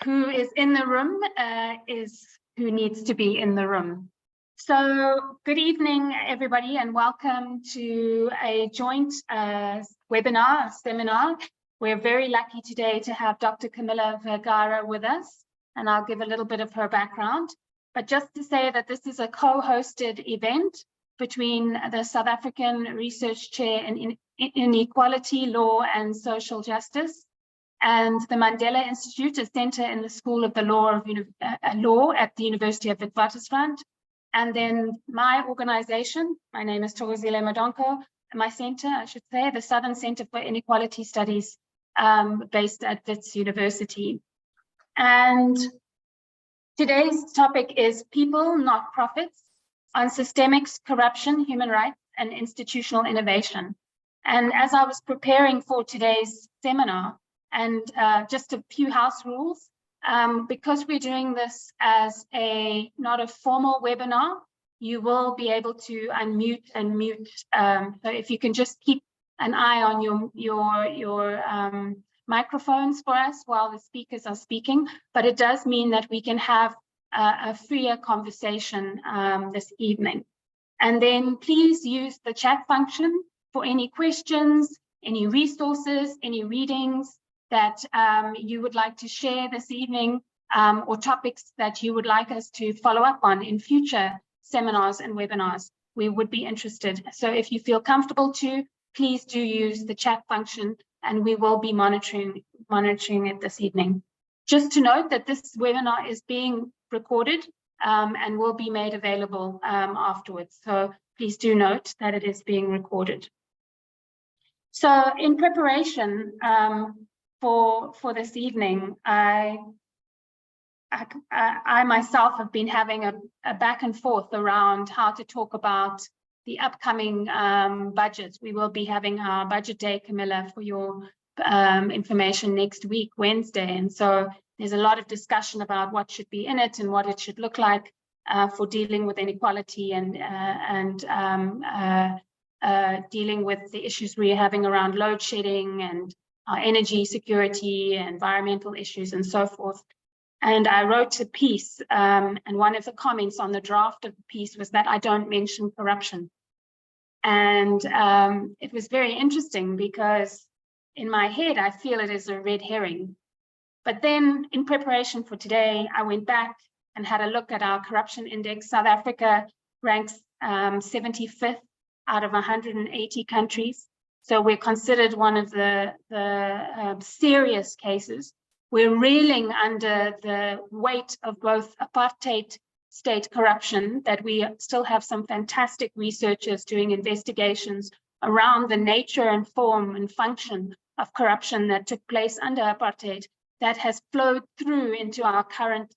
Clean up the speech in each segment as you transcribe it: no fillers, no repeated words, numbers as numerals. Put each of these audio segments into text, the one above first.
who is in the room is who needs to be in the room. So good evening, everybody, and welcome to a joint seminar. We're very lucky today to have Dr. Camila Vergara with us, and I'll give a little bit of her background. But just to say that this is a co-hosted event between the South African Research Chair in Inequality, Law and Social Justice, and the Mandela Institute, a center in the School of the Law at the University of Witwatersrand. And then my organization, my name is Thokozile Madonko, my center, I should say, the Southern Center for Inequality Studies, based at Wits University. And today's topic is People, Not Profits, on Systemic Corruption, Human Rights, and Institutional Innovation. And as I was preparing for today's seminar, and just a few house rules, because we're doing this as not a formal webinar, you will be able to unmute and mute. So if you can just keep an eye on your microphones for us while the speakers are speaking, but it does mean that we can have a freer conversation this evening. And then please use the chat function for any questions, any resources, any readings that you would like to share this evening, or topics that you would like us to follow up on in future seminars and webinars. We would be interested. So if you feel comfortable to, please do use the chat function, and we will be monitoring it this evening. Just to note that this webinar is being recorded and will be made available afterwards. So please do note that it is being recorded. So in preparation for this evening, I myself have been having a back and forth around how to talk about the upcoming budgets. We will be having our budget day, Camila, for your information next week, Wednesday. And so there's a lot of discussion about what should be in it and what it should look like for dealing with inequality and dealing with the issues we're having around load shedding and energy security, environmental issues, and so forth. And I wrote a piece, and one of the comments on the draft of the piece was that I don't mention corruption. And it was very interesting because in my head, I feel it is a red herring. But then in preparation for today, I went back and had a look at our corruption index. South Africa ranks 75th out of 180 countries. So we're considered one of the serious cases. We're reeling under the weight of both apartheid state corruption, that we still have some fantastic researchers doing investigations around the nature and form and function of corruption that took place under apartheid that has flowed through into our current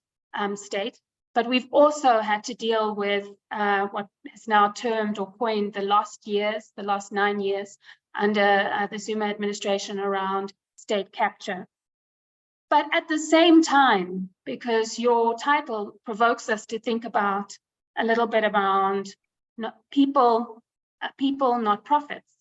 state. But we've also had to deal with what is now termed or coined the last 9 years, under the Zuma administration around state capture. But at the same time, because your title provokes us to think about a little bit around people, not profits,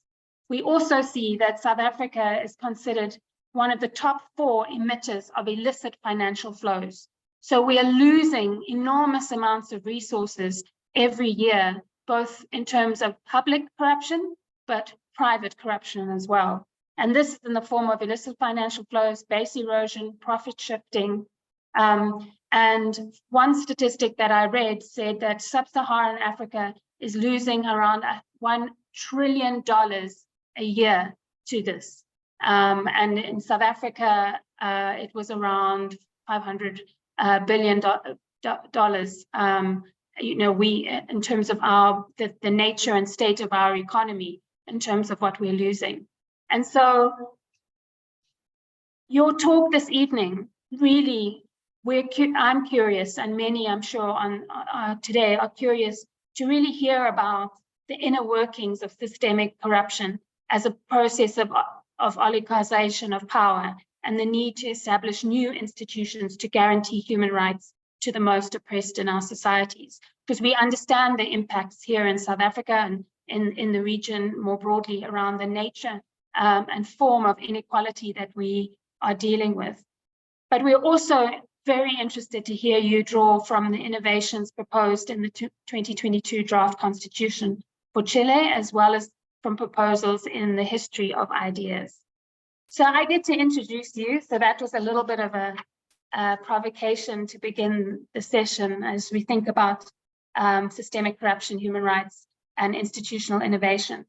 we also see that South Africa is considered one of the top 4 emitters of illicit financial flows. So we are losing enormous amounts of resources every year, both in terms of public corruption, but private corruption as well. And this is in the form of illicit financial flows, base erosion, profit shifting. And one statistic that I read said that sub-Saharan Africa is losing around $1 trillion a year to this. And in South Africa, it was around $500 billion. In terms of the nature and state of our economy, in terms of what we're losing. And so your talk this evening, really, I'm curious, and many I'm sure on today are curious to really hear about the inner workings of systemic corruption as a process of oligarchization of power and the need to establish new institutions to guarantee human rights to the most oppressed in our societies. Because we understand the impacts here in South Africa and in the region more broadly around the nature and form of inequality that we are dealing with. But we're also very interested to hear you draw from the innovations proposed in the 2022 draft constitution for Chile, as well as from proposals in the history of ideas. So I get to introduce you. So that was a little bit of a provocation to begin the session as we think about systemic corruption, human rights, and institutional innovation.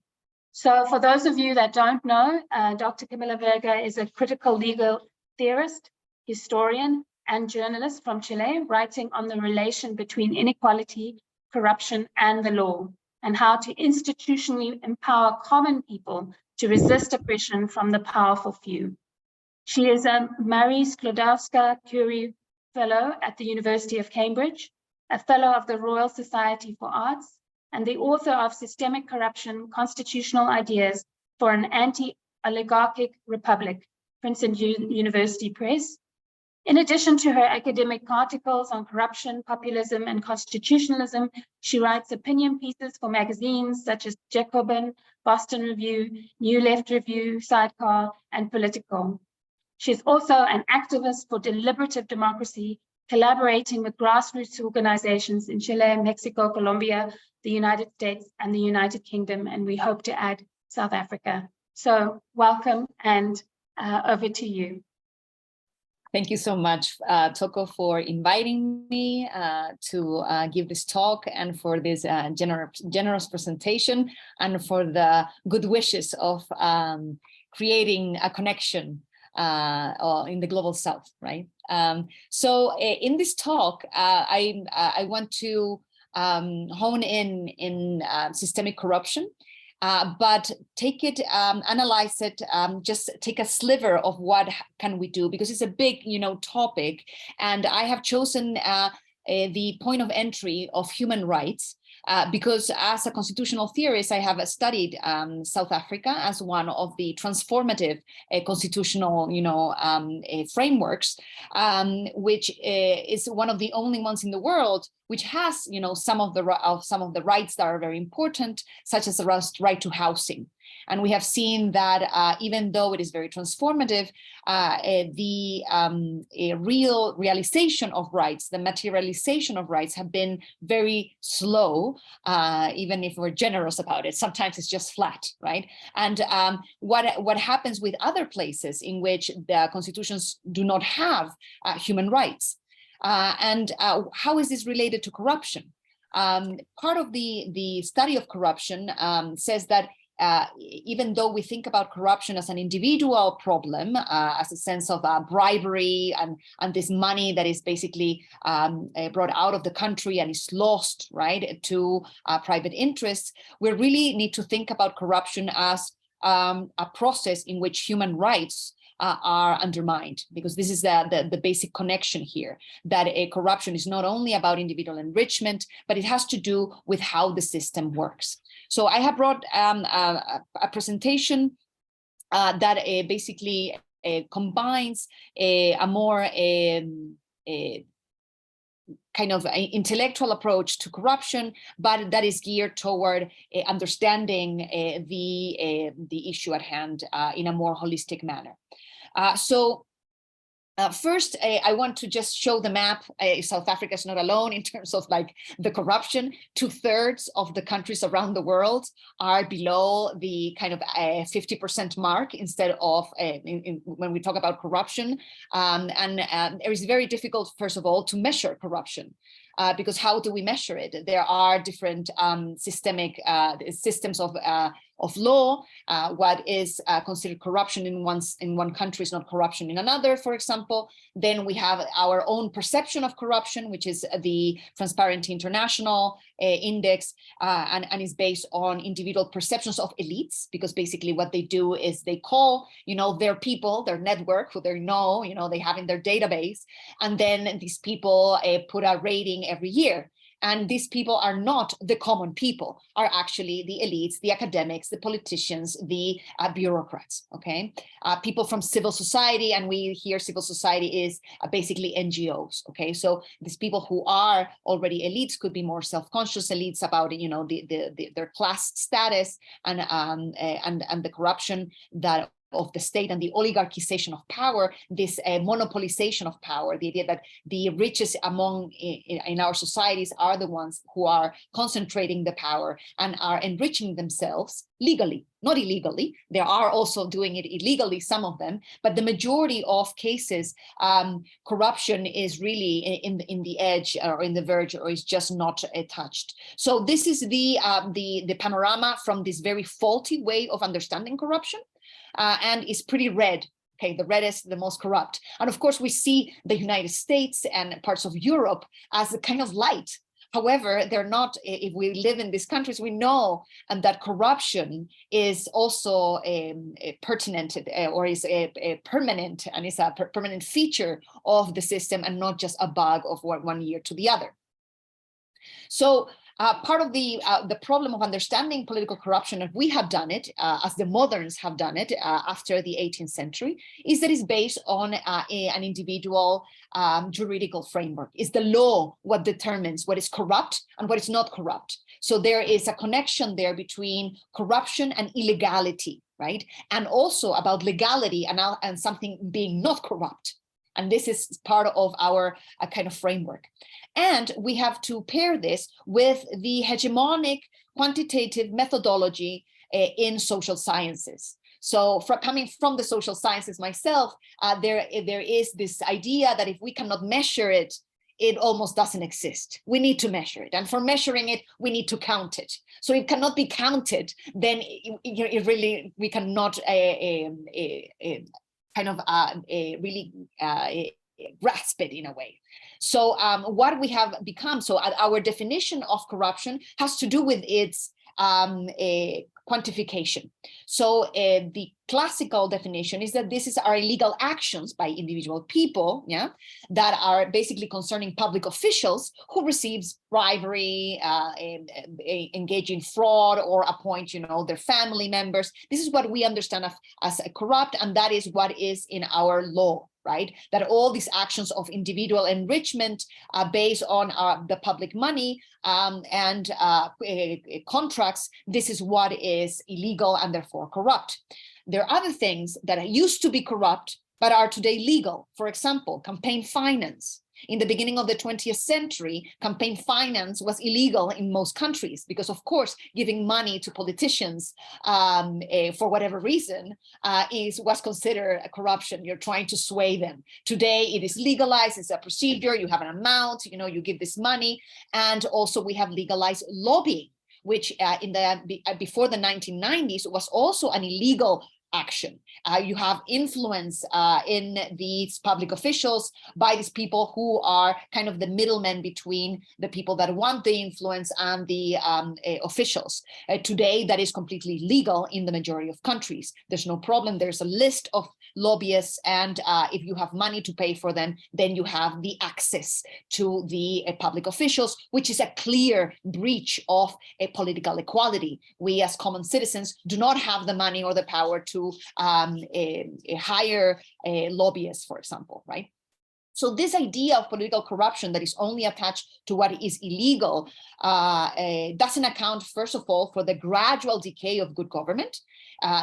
So for those of you that don't know, Dr. Camila Vergara is a critical legal theorist, historian, and journalist from Chile, writing on the relation between inequality, corruption, and the law, and how to institutionally empower common people to resist oppression from the powerful few. She is a Marie Sklodowska-Curie Fellow at the University of Cambridge, a Fellow of the Royal Society for Arts, and the author of Systemic Corruption, Constitutional Ideas for an Anti-Oligarchic Republic, Princeton University Press. In addition to her academic articles on corruption, populism, and constitutionalism, she writes opinion pieces for magazines such as Jacobin, Boston Review, New Left Review, Sidecar, and Political. She's also an activist for deliberative democracy, collaborating with grassroots organizations in Chile, Mexico, Colombia, the United States, and the United Kingdom, and we hope to add South Africa. So welcome, and over to you. Thank you so much, Toko, for inviting me to give this talk and for this generous presentation and for the good wishes of creating a connection in the global South, right? So in this talk, I want to hone in systemic corruption, but take it, analyze it, just take a sliver of what can we do, because it's a big, topic. And I have chosen the point of entry of human rights, because as a constitutional theorist, I have studied South Africa as one of the transformative constitutional, frameworks, which is one of the only ones in the world which has, some of the rights that are very important, such as the right to housing. And we have seen that even though it is very transformative, the real realization of rights, the materialization of rights have been very slow, even if we're generous about it. Sometimes it's just flat, right? And what happens with other places in which the constitutions do not have human rights? And how is this related to corruption? Part of the study of corruption says that even though we think about corruption as an individual problem, as a sense of bribery and this money that is basically brought out of the country and is lost, right, to private interests, we really need to think about corruption as a process in which human rights are undermined, because this is the basic connection here, that corruption is not only about individual enrichment, but it has to do with how the system works. So I have brought a presentation that basically combines a more kind of intellectual approach to corruption, but that is geared toward understanding the issue at hand in a more holistic manner. First, I want to just show the map. South Africa is not alone in terms of the corruption. 2/3 of the countries around the world are below the kind of 50% mark instead of when we talk about corruption. It is very difficult, first of all, to measure corruption. Because how do we measure it? There are different systemic systems of law. What is considered corruption in one country is not corruption in another, for example. Then we have our own perception of corruption, which is the Transparency International index, and is based on individual perceptions of elites, because basically what they do is they call, their people, their network, who they know, they have in their database, and then these people put a rating every year. And these people are not the common people, are actually the elites, the academics, the politicians, the bureaucrats, okay? People from civil society, and we hear civil society is basically NGOs, okay? So these people who are already elites could be more self-conscious elites about, their class status and the corruption that of the state and the oligarchization of power, this monopolization of power, the idea that the richest among in our societies are the ones who are concentrating the power and are enriching themselves legally, not illegally. They are also doing it illegally, some of them, but the majority of cases, corruption is really in the edge or in the verge, or is just not touched. So this is the panorama from this very faulty way of understanding corruption, and is pretty red. Okay, the reddest, the most corrupt. And of course, we see the United States and parts of Europe as a kind of light. However, they're not, if we live in these countries, we know that corruption is also pertinent, or is a permanent, and is a permanent feature of the system, and not just a bug of one year to the other. So part of the problem of understanding political corruption, and we have done it, as the moderns have done it after the 18th century, is that it's based on an individual juridical framework. Is the law what determines what is corrupt and what is not corrupt? So there is a connection there between corruption and illegality, right? And also about legality and something being not corrupt. And this is part of our kind of framework. And we have to pair this with the hegemonic quantitative methodology in social sciences. So coming from the social sciences myself, there is this idea that if we cannot measure it, it almost doesn't exist. We need to measure it. And for measuring it, we need to count it. So it cannot be counted, then we cannot really grasp it in a way. So what we have become, so our definition of corruption has to do with its quantification. So the classical definition is that this are illegal actions by individual people, yeah, that are basically concerning public officials who receives bribery, engage in fraud, or appoint, their family members. This is what we understand as corrupt, and that is what is in our law, right? That all these actions of individual enrichment based on the public money and contracts, this is what is illegal and therefore corrupt. There are other things that used to be corrupt but are today legal. For example, campaign finance. In the beginning of the 20th century, campaign finance was illegal in most countries because, of course, giving money to politicians for whatever reason was considered a corruption. You're trying to sway them. Today, it is legalized. It's a procedure. You have an amount. You give this money, and also we have legalized lobbying, which before the 1990s was also an illegal action. You have influence in these public officials by these people who are kind of the middlemen between the people that want the influence and the officials. Today, that is completely legal in the majority of countries. There's no problem. There's a list of lobbyists, and if you have money to pay for them, then you have the access to the public officials, which is a clear breach of political equality. We as common citizens do not have the money or the power to hire lobbyists, for example, right? So this idea of political corruption that is only attached to what is illegal doesn't account, first of all, for the gradual decay of good government.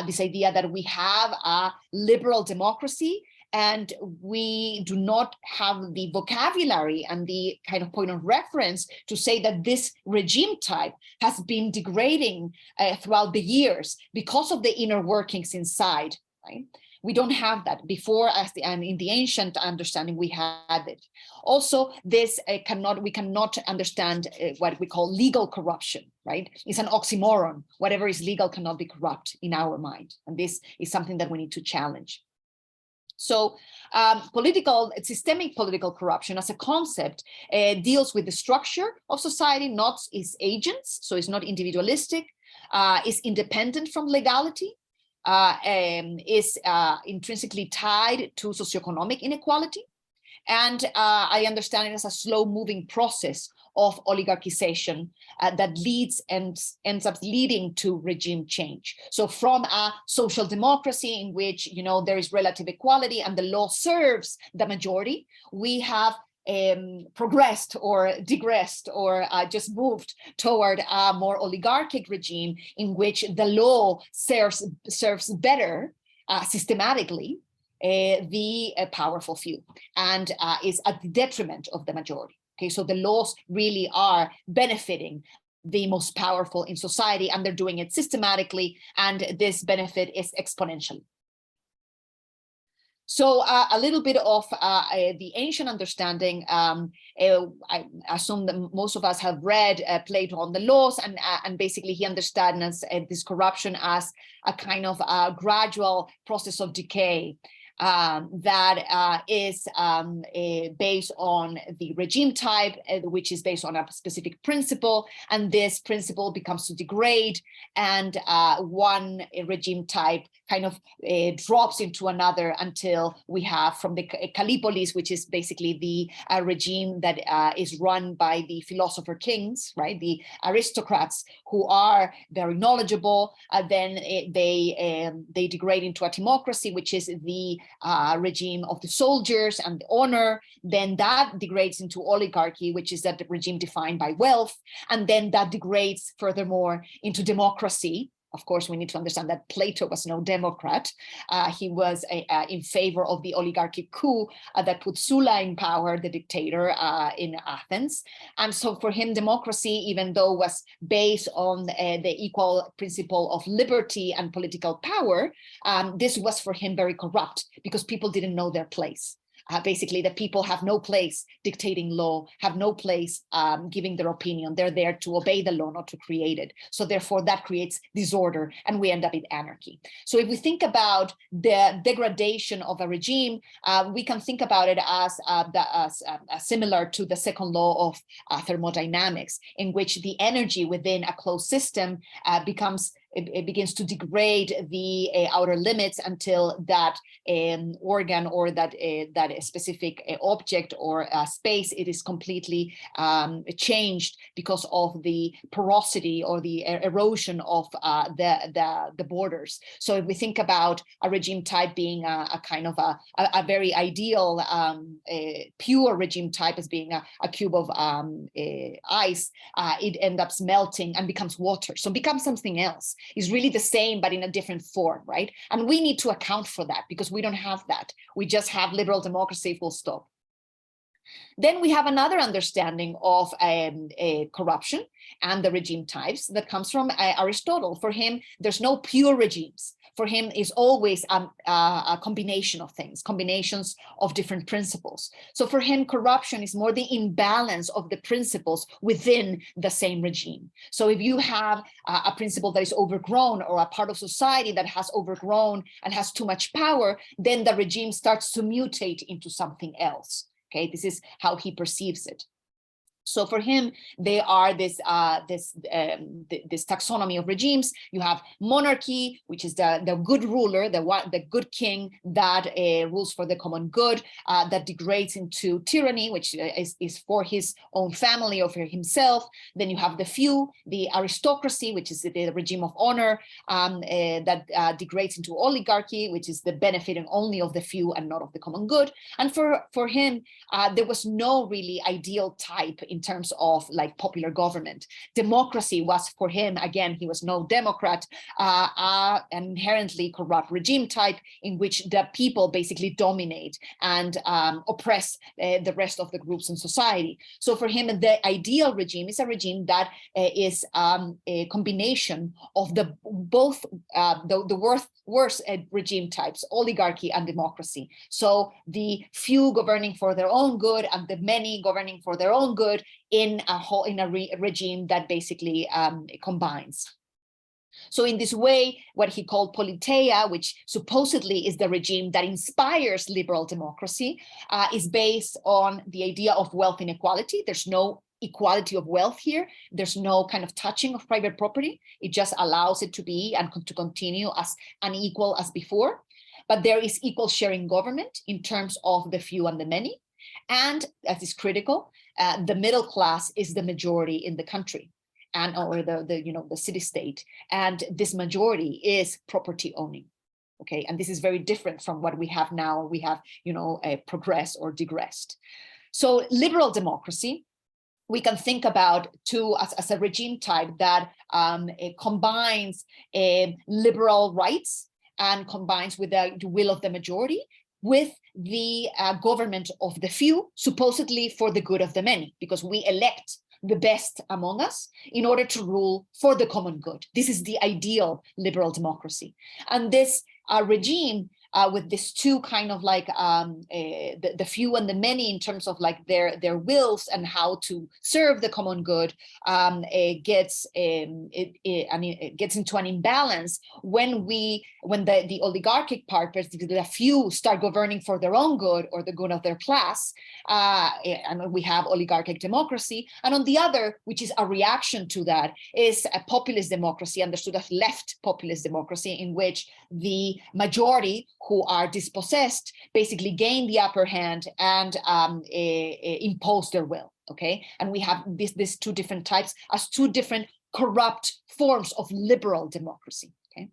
This idea that we have a liberal democracy and we do not have the vocabulary and the kind of point of reference to say that this regime type has been degrading throughout the years because of the inner workings inside, right? We don't have that before, and in the ancient understanding we had it. Also, this we cannot understand what we call legal corruption, right? It's an oxymoron. Whatever is legal cannot be corrupt in our mind, and this is something that we need to challenge. So systemic political corruption as a concept deals with the structure of society, not its agents. So it's not individualistic, is independent from legality, is intrinsically tied to socioeconomic inequality. And I understand it as a slow moving process of oligarchization that leads and ends up leading to regime change. So from a social democracy in which, there is relative equality and the law serves the majority, we have progressed or digressed or just moved toward a more oligarchic regime in which the law serves better systematically the powerful few, and is at the detriment of the majority. Okay, so the laws really are benefiting the most powerful in society, and they're doing it systematically, and this benefit is exponential. So a little bit of the ancient understanding. I assume that most of us have read Plato on the laws, and basically he understands this corruption as a kind of a gradual process of decay that is based on the regime type, which is based on a specific principle, and this principle becomes to degrade, and one regime type kind of drops into another until we have from the Callipolis, which is basically the regime that is run by the philosopher kings, right? The aristocrats who are very knowledgeable. Then they degrade into a timocracy, which is the regime of the soldiers and the honor. Then that degrades into oligarchy, which is that regime defined by wealth. And then that degrades furthermore into democracy. Of course, we need to understand that Plato was no democrat. He was in favor of the oligarchic coup that put Sulla in power, the dictator in Athens. And so for him, democracy, even though was based on the equal principle of liberty and political power, this was for him very corrupt because people didn't know their place. Basically, the people have no place dictating law, have no place giving their opinion. They're there to obey the law, not to create it. So therefore, that creates disorder, and we end up in anarchy. So if we think about the degradation of a regime, we can think about it as similar to the second law of thermodynamics, in which the energy within a closed system it begins to degrade the outer limits until that organ or that specific object or space, it is completely changed because of the porosity or the erosion of the borders. So if we think about a regime type being a kind of a very ideal pure regime type as being a cube of ice, it ends up melting and becomes water. So it becomes something else. Is really the same, but in a different form, right? And we need to account for that because we don't have that. We just have liberal democracy, full stop. Then we have another understanding of corruption and the regime types that comes from Aristotle. For him, there's no pure regimes. For him, is always a combination of things, combinations of different principles. So for him, corruption is more the imbalance of the principles within the same regime. So if you have a principle that is overgrown, or a part of society that has overgrown and has too much power, then the regime starts to mutate into something else. Okay, this is how he perceives it. So for him, they are this taxonomy of regimes. You have monarchy, which is the good ruler, the good king that rules for the common good, that degrades into tyranny, which is for his own family or for himself. Then you have the few, the aristocracy, which is the regime of honor, that degrades into oligarchy, which is the benefiting only of the few and not of the common good. And for him, there was no really ideal type in terms of like popular government. Democracy was for him, again, he was no democrat, an inherently corrupt regime type in which the people basically dominate and oppress the rest of the groups in society. So for him, the ideal regime is a regime that is a combination of the worst regime types, oligarchy and democracy. So the few governing for their own good and the many governing for their own good in a regime that basically combines. So in this way, what he called politeia, which supposedly is the regime that inspires liberal democracy, is based on the idea of wealth inequality. There's no equality of wealth here. There's no kind of touching of private property. It just allows it to be and to continue as unequal as before. But there is equal sharing government in terms of the few and the many. And that is critical. The middle class is the majority in the country, and or the city state, and this majority is property owning. Okay, and this is very different from what we have now. We have progressed or digressed. So liberal democracy, we can think about too as a regime type that combines liberal rights and combines with the will of the majority with the government of the few, supposedly for the good of the many, because we elect the best among us in order to rule for the common good. This is the ideal liberal democracy. And this regime with these two kind of like the few and the many in terms of like their wills and how to serve the common good, it gets into an imbalance when the oligarchic part, the few, start governing for their own good or the good of their class, and we have oligarchic democracy. And on the other, which is a reaction to that, is a populist democracy, understood as left populist democracy, in which the majority who are dispossessed basically gain the upper hand and impose their will. Okay, and we have these two different types as two different corrupt forms of liberal democracy. Okay,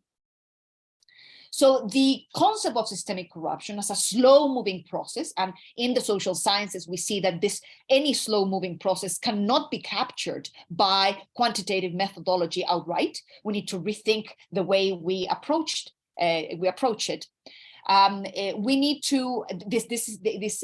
so the concept of systemic corruption as a slow-moving process, and in the social sciences we see that any slow-moving process cannot be captured by quantitative methodology outright. We need to rethink the way we approach it. We need to, this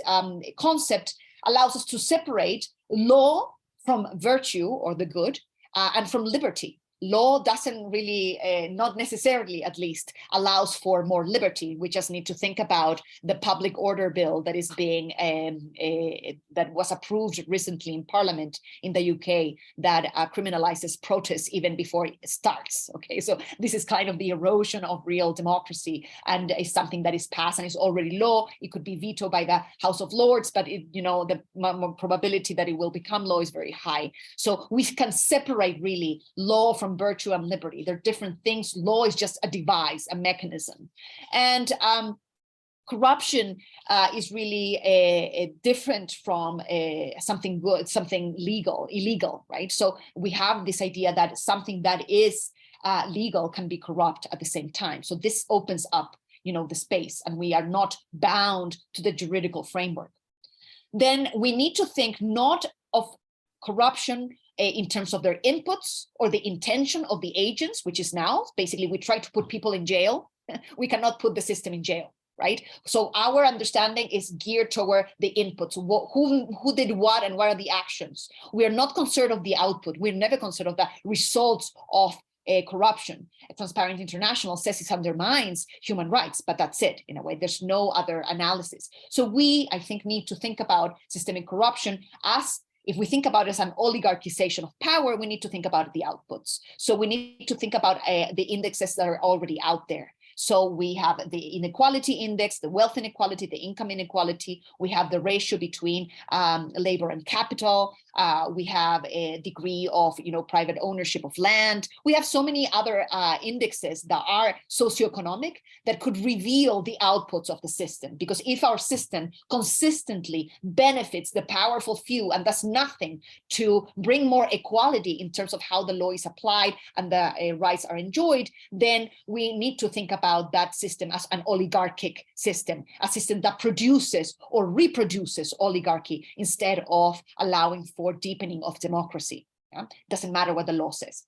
concept allows us to separate law from virtue or the good, and from liberty. Law doesn't really, not necessarily at least, allows for more liberty. We just need to think about the public order bill that is being, that was approved recently in Parliament in the UK, that criminalizes protests even before it starts. Okay, so this is kind of the erosion of real democracy, and is something that is passed and is already law. It could be vetoed by the House of Lords, but the probability that it will become law is very high. So we can separate really law from virtue and liberty. They're different things. Law is just a device, a mechanism. And corruption is really different from something good, something illegal, right? So we have this idea that something that is legal can be corrupt at the same time. So this opens up, the space, and we are not bound to the juridical framework. Then we need to think not of corruption in terms of their inputs or the intention of the agents, which is now basically we try to put people in jail. We cannot put the system in jail, right? So our understanding is geared toward the inputs. Who did what and what are the actions? We are not concerned of the output. We're never concerned of the results of corruption. Transparency International says it undermines human rights, but that's it in a way. There's no other analysis. So we, I think, need to think about systemic corruption as, if we think about it as an oligarchization of power, we need to think about the outputs. So we need to think about the indexes that are already out there. So we have the inequality index, the wealth inequality, the income inequality. We have the ratio between labor and capital. We have a degree of private ownership of land. We have so many other indexes that are socioeconomic that could reveal the outputs of the system. Because if our system consistently benefits the powerful few and does nothing to bring more equality in terms of how the law is applied and the rights are enjoyed, then we need to think about that system as an oligarchic system, a system that produces or reproduces oligarchy instead of allowing for deepening of democracy. Doesn't matter what the law says.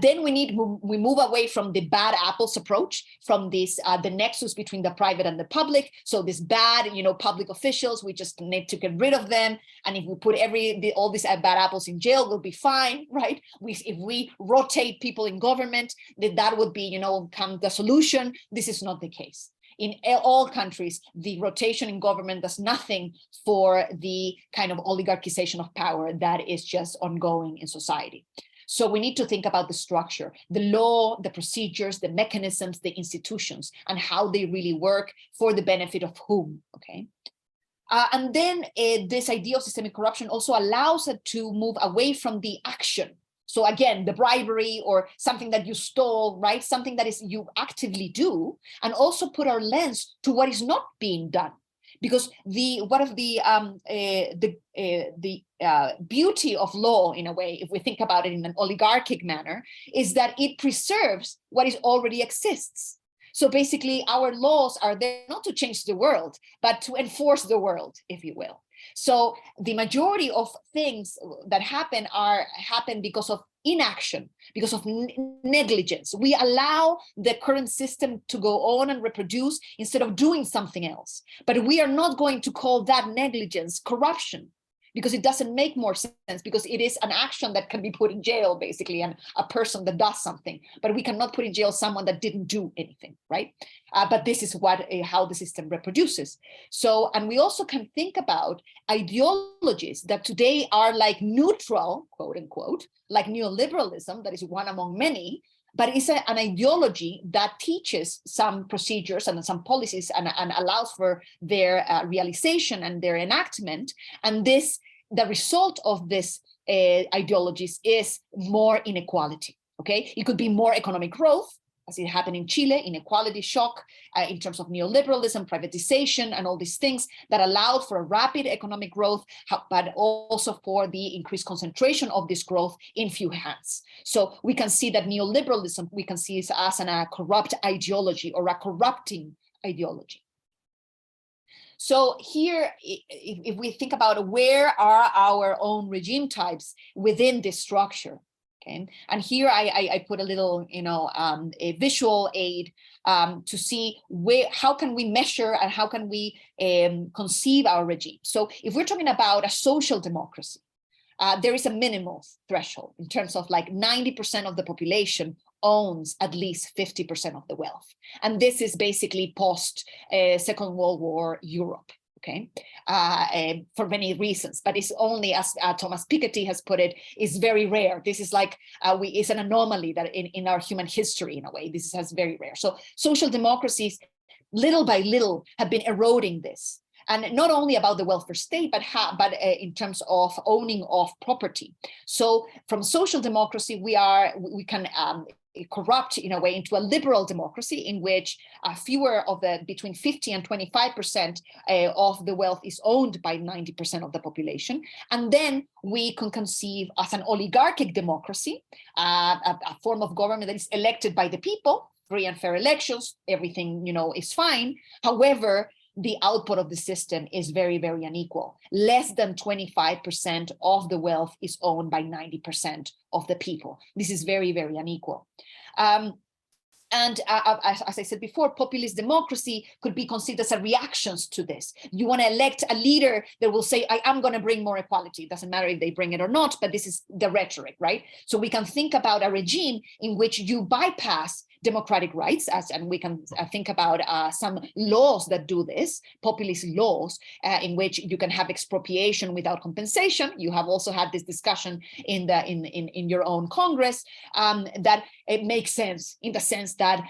Then we move away from the bad apples approach, from this the nexus between the private and the public. So this bad, public officials, we just need to get rid of them. And if we put all these bad apples in jail, we'll be fine, right? If we rotate people in government, that would be, come the solution. This is not the case. In all countries, the rotation in government does nothing for the kind of oligarchization of power that is just ongoing in society. So we need to think about the structure, the law, the procedures, the mechanisms, the institutions, and how they really work for the benefit of whom, okay? And then this idea of systemic corruption also allows it to move away from the action. So again, the bribery or something that you stole, right? Something that is you actively do, and also put our lens to what is not being done. Because the beauty of law, in a way, if we think about it in an oligarchic manner, is that it preserves what is already exists. So basically, our laws are there not to change the world, but to enforce the world, if you will. So the majority of things that happen because of inaction, because of negligence. We allow the current system to go on and reproduce instead of doing something else. But we are not going to call that negligence corruption, because it doesn't make more sense, because it is an action that can be put in jail, basically, and a person that does something. But we cannot put in jail someone that didn't do anything, right? But this is how the system reproduces. So, and we also can think about ideologies that today are like neutral, quote unquote, like neoliberalism, that is one among many, but it's an ideology that teaches some procedures and some policies and allows for their realization and their enactment. And the result of this ideologies is more inequality, okay? It could be more economic growth, as it happened in Chile, inequality shock in terms of neoliberalism, privatization, and all these things that allowed for a rapid economic growth, but also for the increased concentration of this growth in few hands. So we can see that neoliberalism, we can see it as a corrupt ideology or a corrupting ideology. So here, if we think about where are our own regime types within this structure, okay, and here I put a little, a visual aid to see how can we measure and how can we conceive our regime. So if we're talking about a social democracy, there is a minimal threshold in terms of like 90% of the population owns at least 50% of the wealth. And this is basically post Second World War Europe. Okay, for many reasons, but it's only, as Thomas Piketty has put it, is very rare. This is like, it's an anomaly that in our human history, in a way, this is very rare. So social democracies, little by little, have been eroding this. And not only about the welfare state, but in terms of owning of property. So from social democracy, we can corrupt in a way into a liberal democracy in which fewer of between 50 and 25% of the wealth is owned by 90% of the population. And then we can conceive as an oligarchic democracy, a form of government that is elected by the people, free and fair elections, everything, is fine. However, the output of the system is very, very unequal. Less than 25% of the wealth is owned by 90% of the people. This is very, very unequal. And as I said before, populist democracy could be considered as a reaction to this. You want to elect a leader that will say, I am going to bring more equality. It doesn't matter if they bring it or not, but this is the rhetoric, right? So we can think about a regime in which you bypass democratic rights, and we can think about some laws that do this, populist laws, in which you can have expropriation without compensation. You have also had this discussion in your own Congress, that it makes sense in the sense that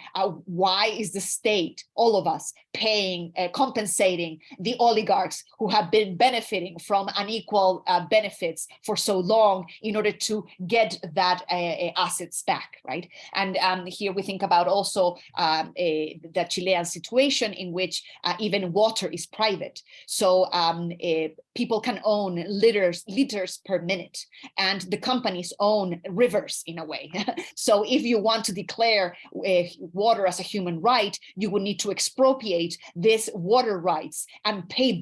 why is the state, all of us, paying, compensating the oligarchs who have been benefiting from unequal benefits for so long in order to get that assets back, right? And here we think about also the Chilean situation in which even water is private. So people can own liters per minute, and the companies own rivers in a way. So if you want to declare water as a human right, you would need to expropriate these water rights and pay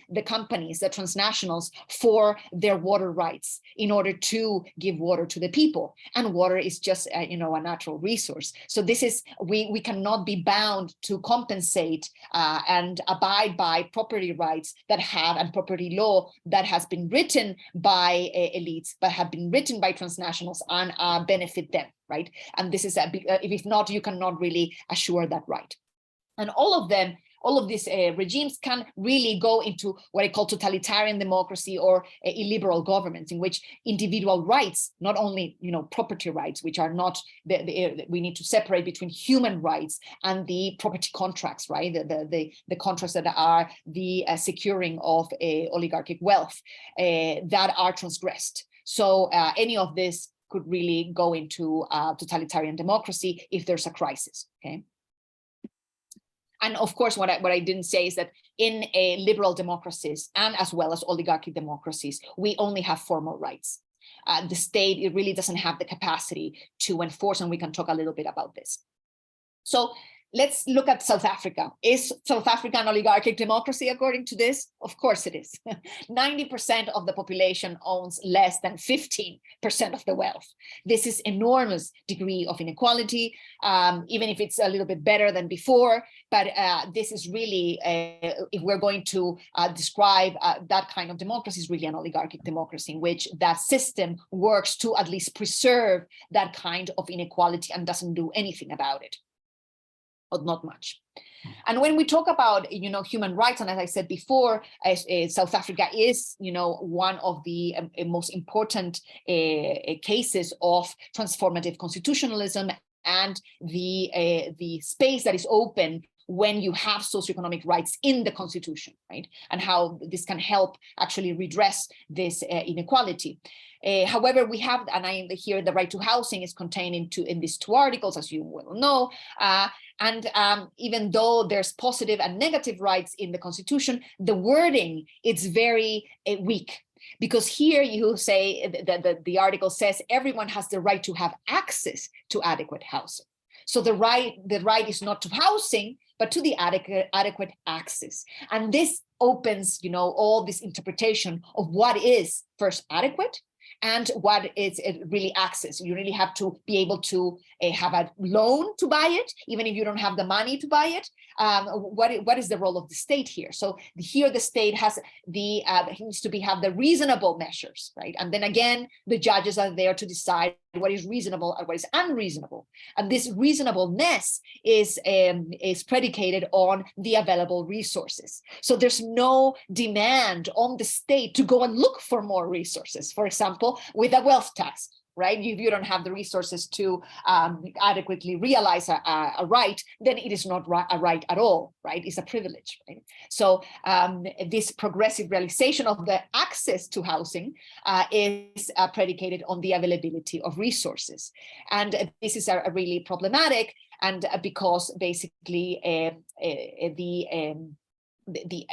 the companies, the transnationals, for their water rights in order to give water to the people. And water is just a natural resource. So this is, we cannot be bound to compensate and abide by property rights that have, and property law that has been written by elites, but have been written by transnationals and benefit them, right? And this is, if not, you cannot really assure that right. And all of these regimes can really go into what I call totalitarian democracy or illiberal governments, in which individual rights, not only property rights, which are not we need to separate between human rights and the property contracts, right? The contracts that are the securing of oligarchic wealth that are transgressed. So any of this could really go into totalitarian democracy if there's a crisis. Okay. And of course, what I didn't say is that in liberal democracies and as well as oligarchic democracies, we only have formal rights. The state, it really doesn't have the capacity to enforce, and we can talk a little bit about this. So let's look at South Africa. Is South Africa an oligarchic democracy according to this? Of course it is. 90% of the population owns less than 15% of the wealth. This is enormous degree of inequality, even if it's a little bit better than before. But this is really, if we're going to describe that kind of democracy, is really an oligarchic democracy in which that system works to at least preserve that kind of inequality and doesn't do anything about it. Or not much. And when we talk about, human rights, and as I said before, South Africa is, one of the most important cases of transformative constitutionalism, and the space that is open when you have socioeconomic rights in the constitution, right? And how this can help actually redress this inequality. However, we have, and here the right to housing is contained in these 2 articles, as you well know. Even though there's positive and negative rights in the constitution, the wording is very weak. Because here you say that the article says everyone has the right to have access to adequate housing. So the right is not to housing, but to the adequate access. And this opens, all this interpretation of what is first adequate and what is really access. You really have to be able to have a loan to buy it, even if you don't have the money to buy it. What is the role of the state here? So here the state has needs to have the reasonable measures, right? And then again, the judges are there to decide what is reasonable and what is unreasonable. And this reasonableness is predicated on the available resources. So there's no demand on the state to go and look for more resources. For example, with a wealth tax, right? If you don't have the resources to adequately realize a right, then it is not a right at all, right? It's a privilege, right? So this progressive realization of the access to housing is predicated on the availability of resources. And this is a really problematic, and because basically the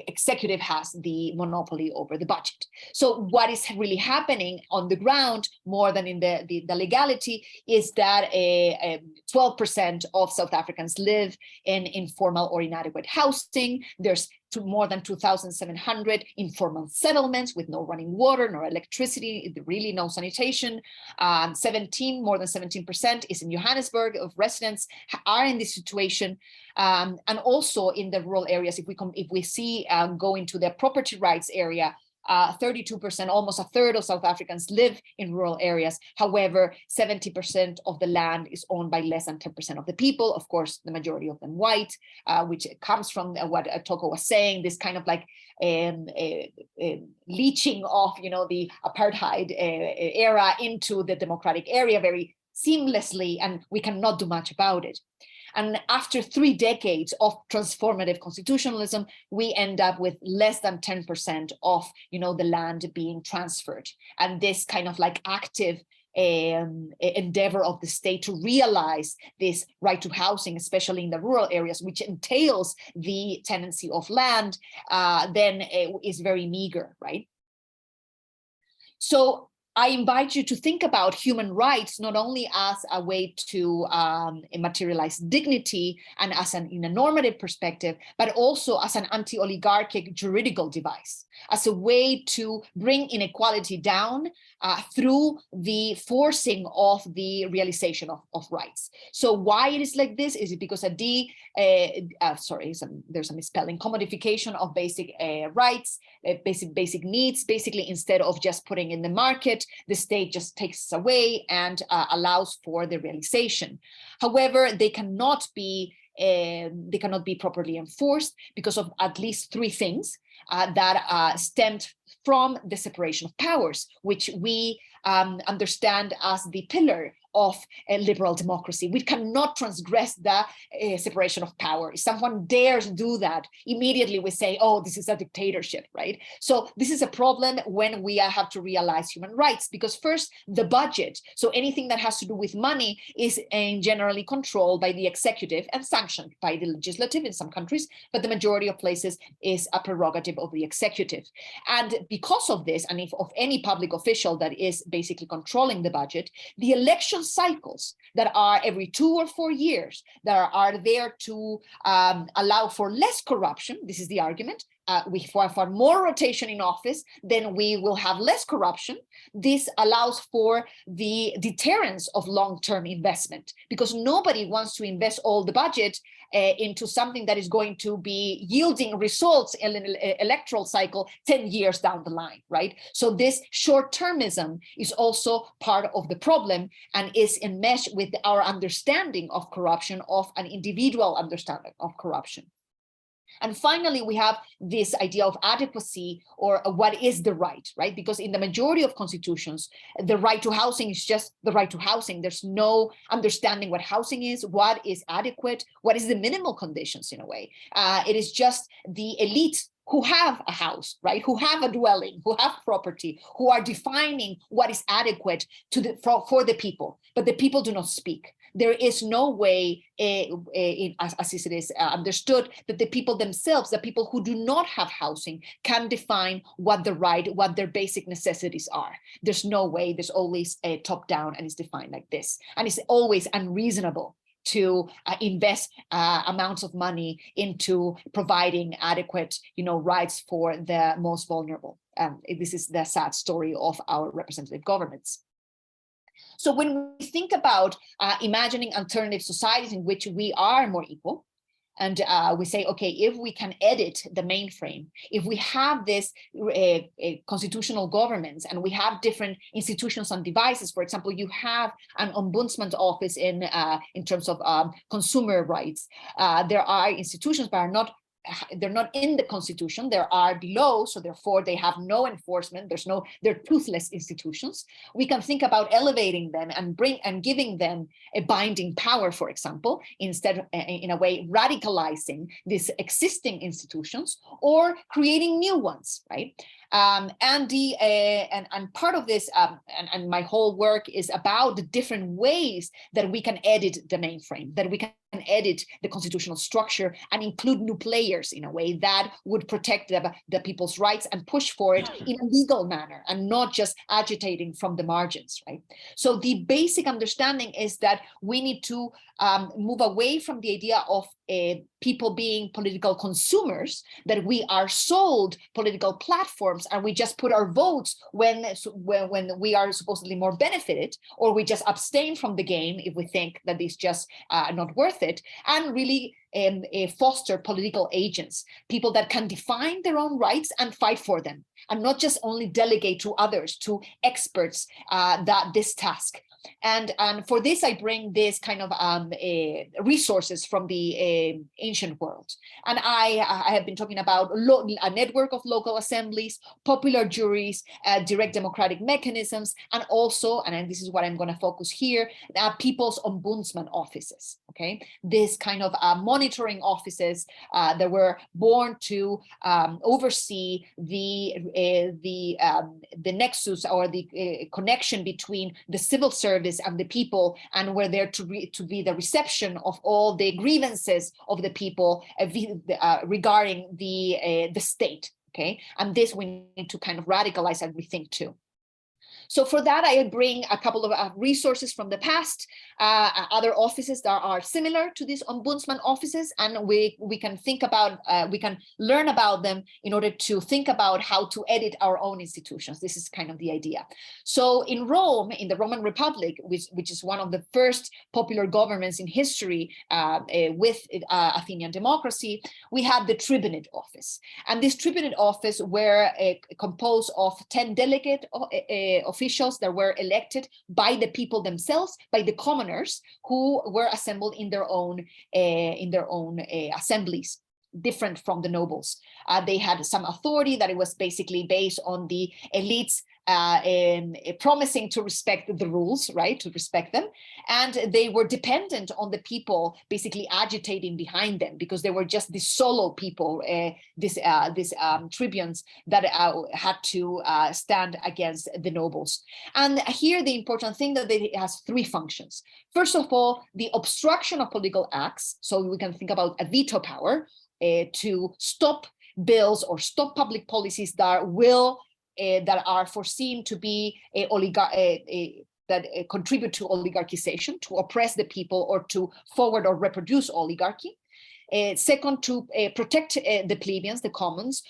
executive has the monopoly over the budget. So what is really happening on the ground, more than in the legality, is that 12% of South Africans live in informal or inadequate housing. There's more than 2,700 informal settlements with no running water, no electricity, really no sanitation. More than 17% is in Johannesburg of residents are in this situation. And also in the rural areas, if we see go into the property rights area, 32%, almost a third of South Africans live in rural areas. However, 70% of the land is owned by less than 10% of the people. Of course, the majority of them white, which comes from what Toko was saying, this kind of like leaching of, the apartheid era into the democratic area very seamlessly, and we cannot do much about it. And after 3 decades of transformative constitutionalism, we end up with less than 10% of, the land being transferred. And this kind of like active endeavor of the state to realize this right to housing, especially in the rural areas, which entails the tenancy of land, then is very meager, right? So I invite you to think about human rights not only as a way to materialize dignity and in a normative perspective, but also as an anti-oligarchic juridical device, as a way to bring inequality down through the forcing of the realization of rights. So why it is like this? Is it because there's a misspelling, commodification of basic rights, basic needs, basically instead of just putting in the market, the state just takes away and allows for the realization. However, they cannot be properly enforced because of at least 3 things that stemmed from the separation of powers, which we understand as the pillar of a liberal democracy. We cannot transgress the separation of power. If someone dares do that, immediately we say, oh, this is a dictatorship, right? So this is a problem when we have to realize human rights, because first, the budget, so anything that has to do with money is generally controlled by the executive and sanctioned by the legislative in some countries, but the majority of places is a prerogative of the executive. And because of this, and if of any public official that is basically controlling the budget, the elections cycles that are every 2 or 4 years that are there to allow for less corruption. This is the argument. We for more rotation in office, then we will have less corruption. This allows for the deterrence of long-term investment, because nobody wants to invest all the budget into something that is going to be yielding results in an electoral cycle 10 years down the line, right? So this short-termism is also part of the problem and is enmeshed with our understanding of corruption, of an individual understanding of corruption. And finally, we have this idea of adequacy, or what is the right, right? Because in the majority of constitutions, the right to housing is just the right to housing. There's no understanding what housing is, what is adequate, what is the minimal conditions in a way. It is just the elite who have a house, right? Who have a dwelling, who have property, who are defining what is adequate to for the people, but the people do not speak. There is no way, as it is understood, that the people themselves, the people who do not have housing, can define what what their basic necessities are. There's no way. There's always a top-down, and it's defined like this. And it's always unreasonable to invest amounts of money into providing adequate, rights for the most vulnerable. This is the sad story of our representative governments. So when we think about imagining alternative societies in which we are more equal, and we say, okay, if we can edit the mainframe, if we have this constitutional governments and we have different institutions and devices, for example, you have an ombudsman's office in terms of consumer rights. There are institutions that they're not in the constitution, they are below, so therefore they have no enforcement. They're toothless institutions. We can think about elevating them and giving them a binding power, for example, instead in a way radicalizing these existing institutions or creating new ones, right? And part of this, and my whole work is about the different ways that we can edit the mainframe, that we can edit the constitutional structure and include new players in a way that would protect the people's rights and push for it in a legal manner and not just agitating from the margins, right? So the basic understanding is that we need to move away from the idea of people being political consumers, that we are sold political platforms and we just put our votes when we are supposedly more benefited, or we just abstain from the game if we think that it's just not worth it, and really foster political agents, people that can define their own rights and fight for them, and not just only delegate to others, to experts, this task. And for this, I bring this kind of resources from the ancient world. And I have been talking about a network of local assemblies, popular juries, direct democratic mechanisms, and also, and this is what I'm going to focus here, Peoples Ombudsman offices. Okay, this kind of monitoring offices that were born to oversee the nexus, or the connection between the civil service and the people, and were there to be the reception of all the grievances of the people regarding the state. Okay, and this we need to kind of radicalize and rethink too. So for that, I bring a couple of resources from the past, other offices that are similar to these ombudsman offices, and we can think about, we can learn about them in order to think about how to edit our own institutions. This is kind of the idea. So in Rome, in the Roman Republic, which is one of the first popular governments in history with Athenian democracy, we had the tribunate office. And this tribunate office were composed of 10 delegate officials that were elected by the people themselves, by the commoners, who were assembled in their own assemblies, different from the nobles. They had some authority that it was basically based on the elites promising to respect the rules, right, to respect them, and they were dependent on the people basically agitating behind them, because they were just these solo people, these tribunes that had to stand against the nobles. And here the important thing that it has three functions. First of all, the obstruction of political acts, so we can think about a veto power to stop bills or stop public policies that are foreseen to be that contribute to oligarchization, to oppress the people or to forward or reproduce oligarchy. Second, to protect the plebeians, the commons,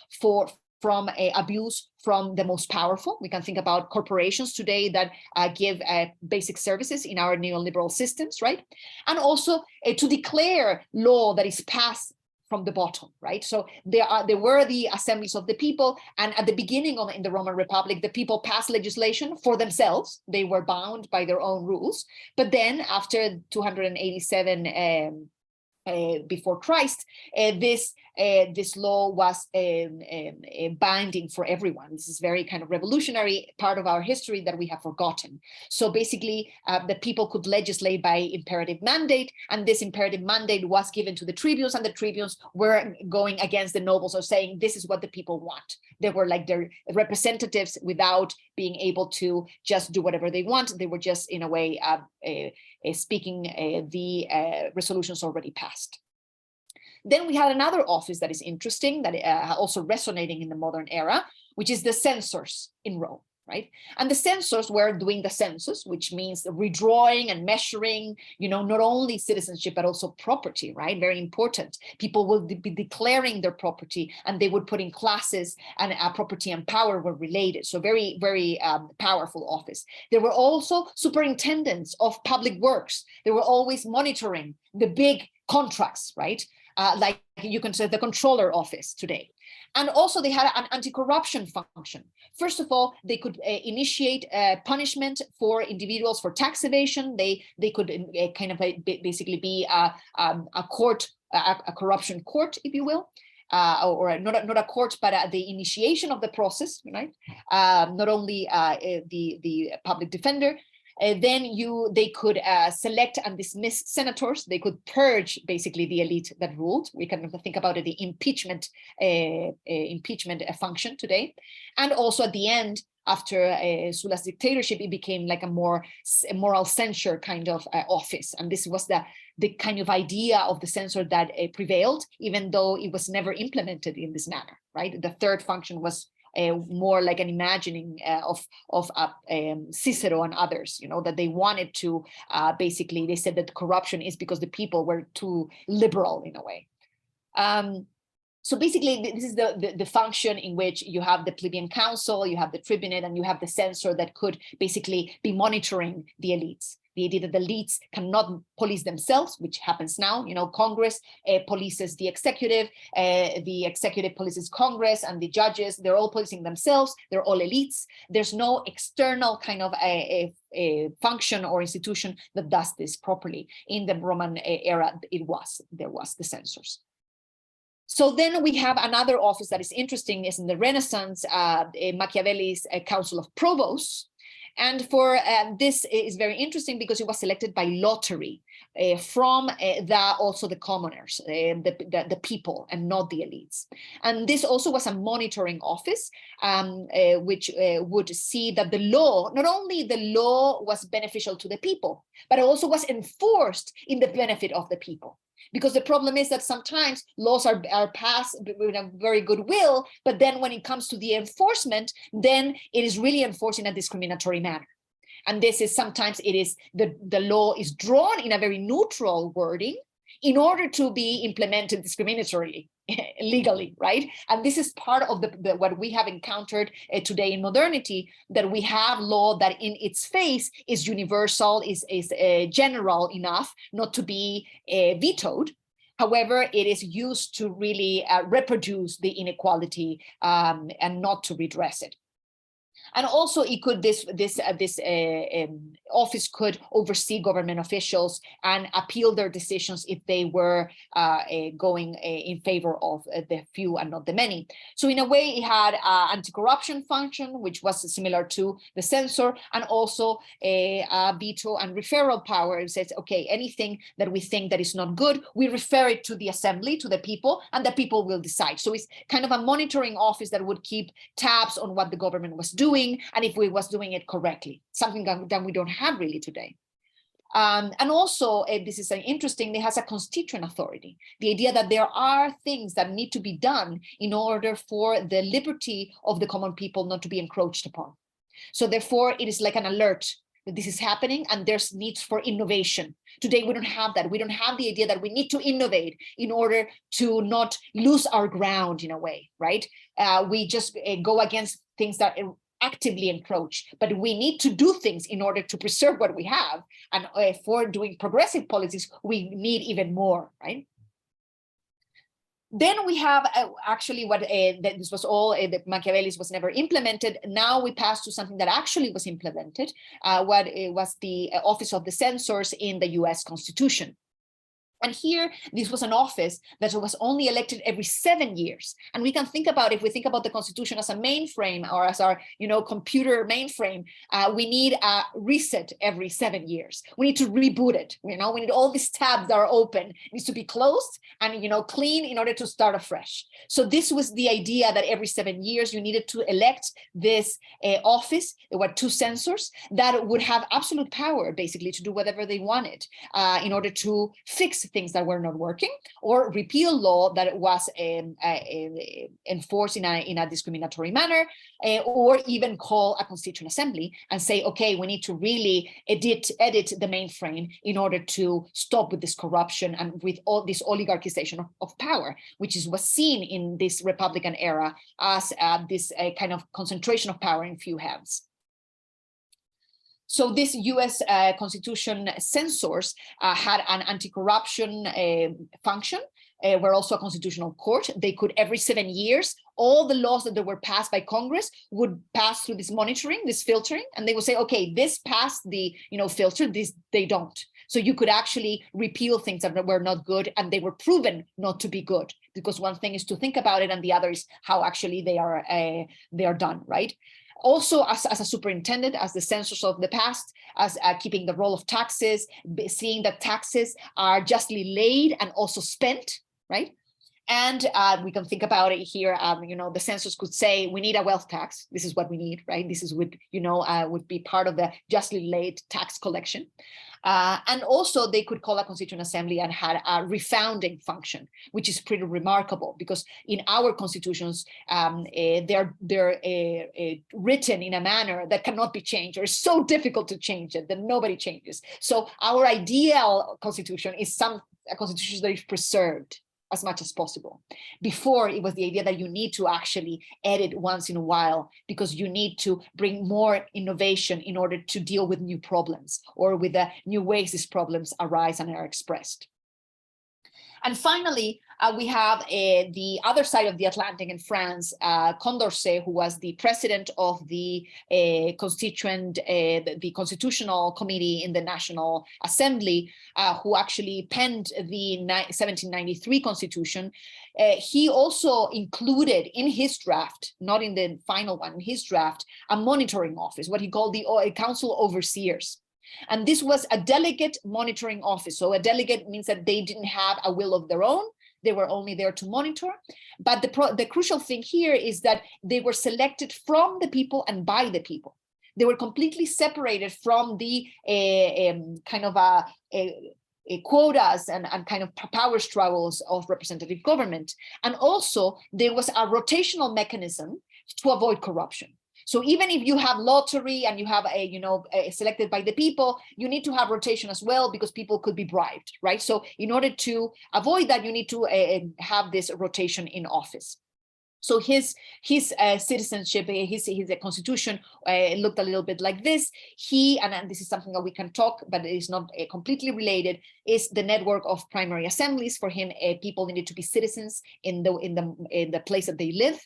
from abuse from the most powerful. We can think about corporations today that give basic services in our neoliberal systems, right? And also to declare law that is passed from the bottom, right? So there were the assemblies of the people, and at the beginning in the Roman Republic, the people passed legislation for themselves. They were bound by their own rules. But then after 287 before Christ, this law was binding for everyone. This is very kind of revolutionary part of our history that we have forgotten. So basically, the people could legislate by imperative mandate, and this imperative mandate was given to the tribunes, and the tribunes were going against the nobles or saying, this is what the people want. They were like their representatives without being able to just do whatever they want. They were just, in a way, speaking the resolutions already passed. Then we had another office that is interesting, that also resonating in the modern era, which is the censors in Rome, right? And the censors were doing the census, which means redrawing and measuring, not only citizenship, but also property, right? Very important. People will be declaring their property, and they would put in classes, and property and power were related. So very, very powerful office. There were also superintendents of public works. They were always monitoring the big contracts, right? Like you can say the controller office today. And also they had an anti-corruption function. First of all, they could initiate punishment for individuals for tax evasion. They could kind of basically be a court, a corruption court, if you will. Or not a court, but the initiation of the process, right? Not only the public defender. They could select and dismiss senators. They could purge basically the elite that ruled. We can think about it, the impeachment function today. And also at the end, after Sula's dictatorship, it became like a more moral censure kind of office. And this was the kind of idea of the censor that prevailed, even though it was never implemented in this manner, right? The third function was more like an imagining of Cicero and others, that they wanted to basically, they said that corruption is because the people were too liberal in a way. So basically, this is the function in which you have the plebeian council, you have the tribunate, and you have the censor that could basically be monitoring the elites. The idea that the elites cannot police themselves, which happens now. Congress polices the executive polices Congress, and the judges, they're all policing themselves. They're all elites. There's no external kind of a function or institution that does this properly. In the Roman era, there was the censors. So then we have another office that is interesting, is in the Renaissance, Machiavelli's Council of Provosts. And for this is very interesting because it was selected by lottery from also the commoners, the people, and not the elites. And this also was a monitoring office, which would see that the law, not only the law was beneficial to the people, but it also was enforced in the benefit of the people. Because the problem is that sometimes laws are passed with a very good will, but then when it comes to the enforcement, then it is really enforced in a discriminatory manner. And this is sometimes the law is drawn in a very neutral wording in order to be implemented discriminatorily, legally, right? And this is part of what we have encountered today in modernity, that we have law that in its face is universal, is general enough not to be vetoed. However, it is used to really reproduce the inequality and not to redress it. And also, it could this office could oversee government officials and appeal their decisions if they were going in favor of the few and not the many. So in a way, it had an anti-corruption function, which was similar to the censor, and also a veto and referral power. It says, okay, anything that we think that is not good, we refer it to the assembly, to the people, and the people will decide. So it's kind of a monitoring office that would keep tabs on what the government was doing, and if we was doing it correctly, something that we don't have really today. And also, this is interesting, it has a constituent authority. The idea that there are things that need to be done in order for the liberty of the common people not to be encroached upon. So therefore, it is like an alert that this is happening and there's needs for innovation. Today, we don't have that. We don't have the idea that we need to innovate in order to not lose our ground in a way, right? We just go against things that actively encroach, but we need to do things in order to preserve what we have. And for doing progressive policies, we need even more, right? Then we have actually what this was all, the Machiavelli's was never implemented. Now we pass to something that actually was implemented, what was the office of the censors in the US Constitution. And here, this was an office that was only elected every 7 years. And we can think about, if we think about the Constitution as a mainframe or as our, computer mainframe, we need a reset every 7 years. We need to reboot it. We need all these tabs that are open. It needs to be closed and, clean in order to start afresh. So this was the idea that every 7 years you needed to elect this office. There were 2 censors that would have absolute power, basically, to do whatever they wanted in order to fix things that were not working, or repeal law that was enforced in a discriminatory manner, or even call a constituent assembly and say, okay, we need to really edit the mainframe in order to stop with this corruption and with all this oligarchization of power, which was seen in this Republican era as this kind of concentration of power in few hands. So this US Constitution censors had an anti-corruption function. Were also a constitutional court. They could, every 7 years, all the laws that were passed by Congress would pass through this monitoring, this filtering, and they would say, okay, this passed the filter, this they don't. So you could actually repeal things that were not good, and they were proven not to be good, because one thing is to think about it and the other is how actually they are done, right? Also, as a superintendent, as the censors of the past, as keeping the role of taxes, seeing that taxes are justly laid and also spent, right? And we can think about it here. The censors could say, we need a wealth tax. This is what we need, right? This is would be part of the justly laid tax collection. And also they could call a constituent assembly and had a refounding function, which is pretty remarkable because in our constitutions, they're written in a manner that cannot be changed, or it's so difficult to change it that nobody changes. So our ideal constitution is a constitution that is preserved as much as possible. Before, it was the idea that you need to actually edit once in a while because you need to bring more innovation in order to deal with new problems or with the new ways these problems arise and are expressed. And finally, we have the other side of the Atlantic in France, Condorcet, who was the president of the Constitutional Committee in the National Assembly, who actually penned the 1793 Constitution. He also included in his draft, not in the final one, in his draft, a monitoring office, what he called the Council of Overseers. And this was a delegate monitoring office. So a delegate means that they didn't have a will of their own. They were only there to monitor. But the crucial thing here is that they were selected from the people and by the people. They were completely separated from the quotas and kind of power struggles of representative government. And also there was a rotational mechanism to avoid corruption. So even if you have lottery and you have selected by the people, you need to have rotation as well because people could be bribed, right? So in order to avoid that, you need to have this rotation in office. So his citizenship, his constitution looked a little bit like this. And this is something that we can talk, but it is not completely related, is the network of primary assemblies. For him, people needed to be citizens in the place that they live.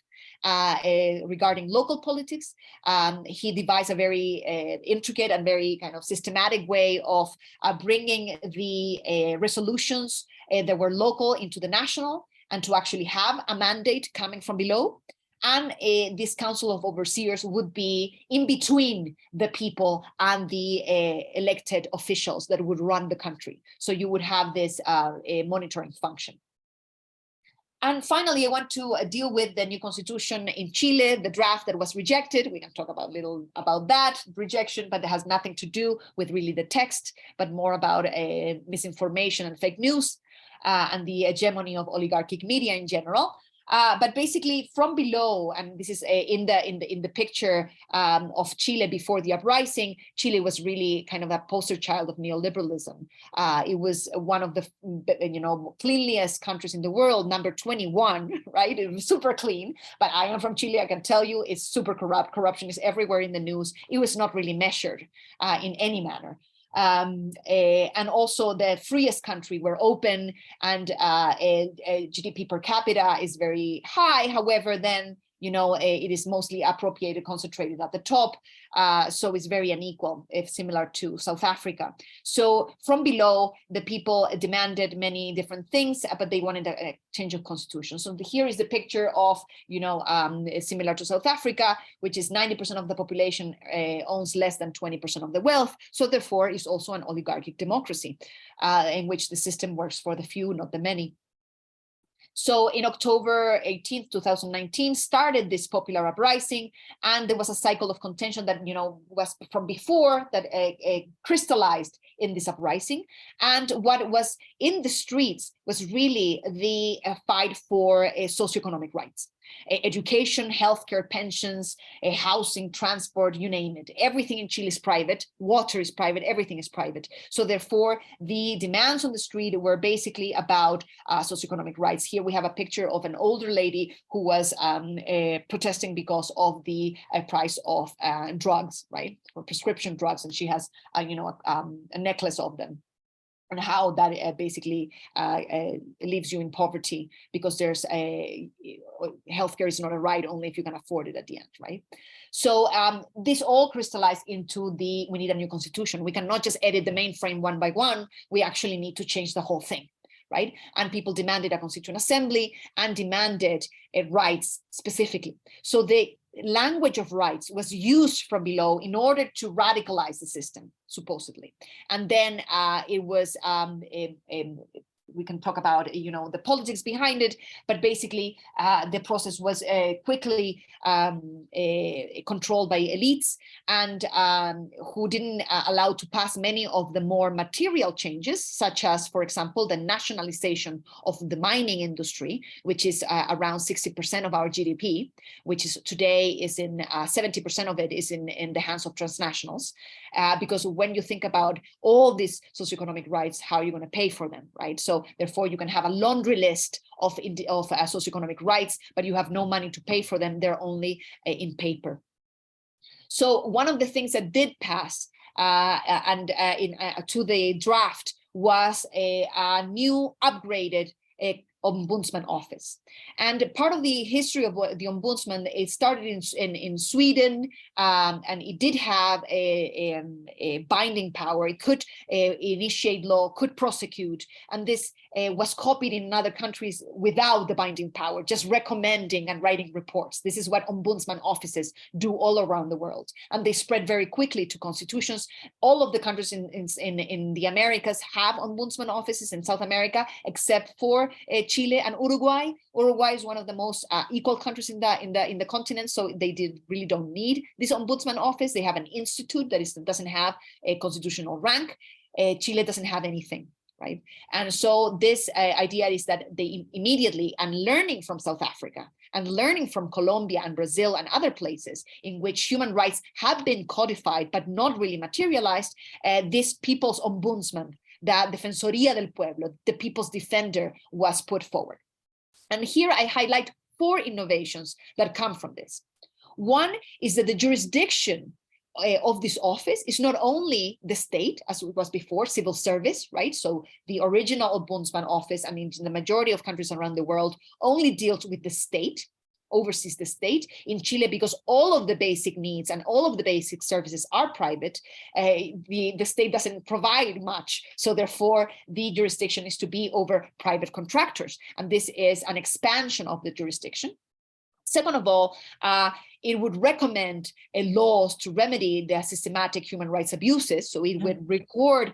Regarding local politics, he devised a very intricate and very kind of systematic way of bringing the resolutions that were local into the national, and to actually have a mandate coming from below. And this Council of Overseers would be in between the people and the elected officials that would run the country. So you would have this monitoring function. And finally, I want to deal with the new constitution in Chile, the draft that was rejected. We can talk about little about that rejection, but it has nothing to do with really the text, but more about misinformation and fake news and the hegemony of oligarchic media in general. But basically from below, and this is in the picture of Chile before the uprising, Chile was really kind of a poster child of neoliberalism. It was one of the cleanliest countries in the world, number 21, right? It was super clean, but I am from Chile, I can tell you it's super corrupt. Corruption is everywhere in the news. It was not really measured in any manner. And also the freest country. We're open, and GDP per capita is very high. However, then it is mostly appropriated, concentrated at the top. So it's very unequal, if similar to South Africa. So from below, the people demanded many different things, but they wanted a change of constitution. So here is the picture of, similar to South Africa, which is 90% of the population owns less than 20% of the wealth. So therefore, it's also an oligarchic democracy in which the system works for the few, not the many. So in October 18th, 2019, started this popular uprising, and there was a cycle of contention that was from before that crystallized in this uprising. And what was in the streets was really the fight for socioeconomic rights. Education, healthcare, pensions, housing, transport, you name it. Everything in Chile is private. Water is private. Everything is private. So therefore, the demands on the street were basically about socioeconomic rights. Here we have a picture of an older lady who was protesting because of the price of drugs, right, or prescription drugs, and she has a necklace of them. And how that basically leaves you in poverty, because there's healthcare is not a right only if you can afford it at the end, right? So this all crystallized into we need a new constitution. We cannot just edit the mainframe one by one. We actually need to change the whole thing, right? And people demanded a constituent assembly and demanded rights specifically. So the language of rights was used from below in order to radicalize the system, supposedly. And then it was, we can talk about, the politics behind it, but basically the process was quickly controlled by elites, and who didn't allow to pass many of the more material changes, such as, for example, the nationalization of the mining industry, which is around 60% of our GDP, which is today is in 70% of it is in the hands of transnationals. Because when you think about all these socioeconomic rights, how are you going to pay for them, right? So therefore, you can have a laundry list of socioeconomic rights, but you have no money to pay for them. They're only in paper. So one of the things that did pass to the draft was a new upgraded Ombudsman office. And part of the history of the Ombudsman, it started in Sweden, and it did have a binding power. It could initiate law, could prosecute, and this was copied in other countries without the binding power, just recommending and writing reports. This is what Ombudsman offices do all around the world, and they spread very quickly to constitutions. All of the countries in the Americas have Ombudsman offices, in South America, except for Chile and Uruguay. Uruguay is one of the most equal countries in the continent, so they really don't need this Ombudsman office. They have an institute that doesn't have a constitutional rank. Chile doesn't have anything, right? And so this idea is that they immediately, and learning from South Africa and learning from Colombia and Brazil and other places in which human rights have been codified but not really materialized, this People's Ombudsman, the Defensoría del Pueblo, the People's Defender, was put forward. And here I highlight 4 innovations that come from this. One is that the jurisdiction of this office is not only the state, as it was before, civil service, right? So the original Ombudsman office, I mean, in the majority of countries around the world, only deals with the state, oversees the state. In Chile, because all of the basic needs and all of the basic services are private, the state doesn't provide much. So therefore, the jurisdiction is to be over private contractors. And this is an expansion of the jurisdiction. Second of all, it would recommend laws to remedy the systematic human rights abuses. So it would record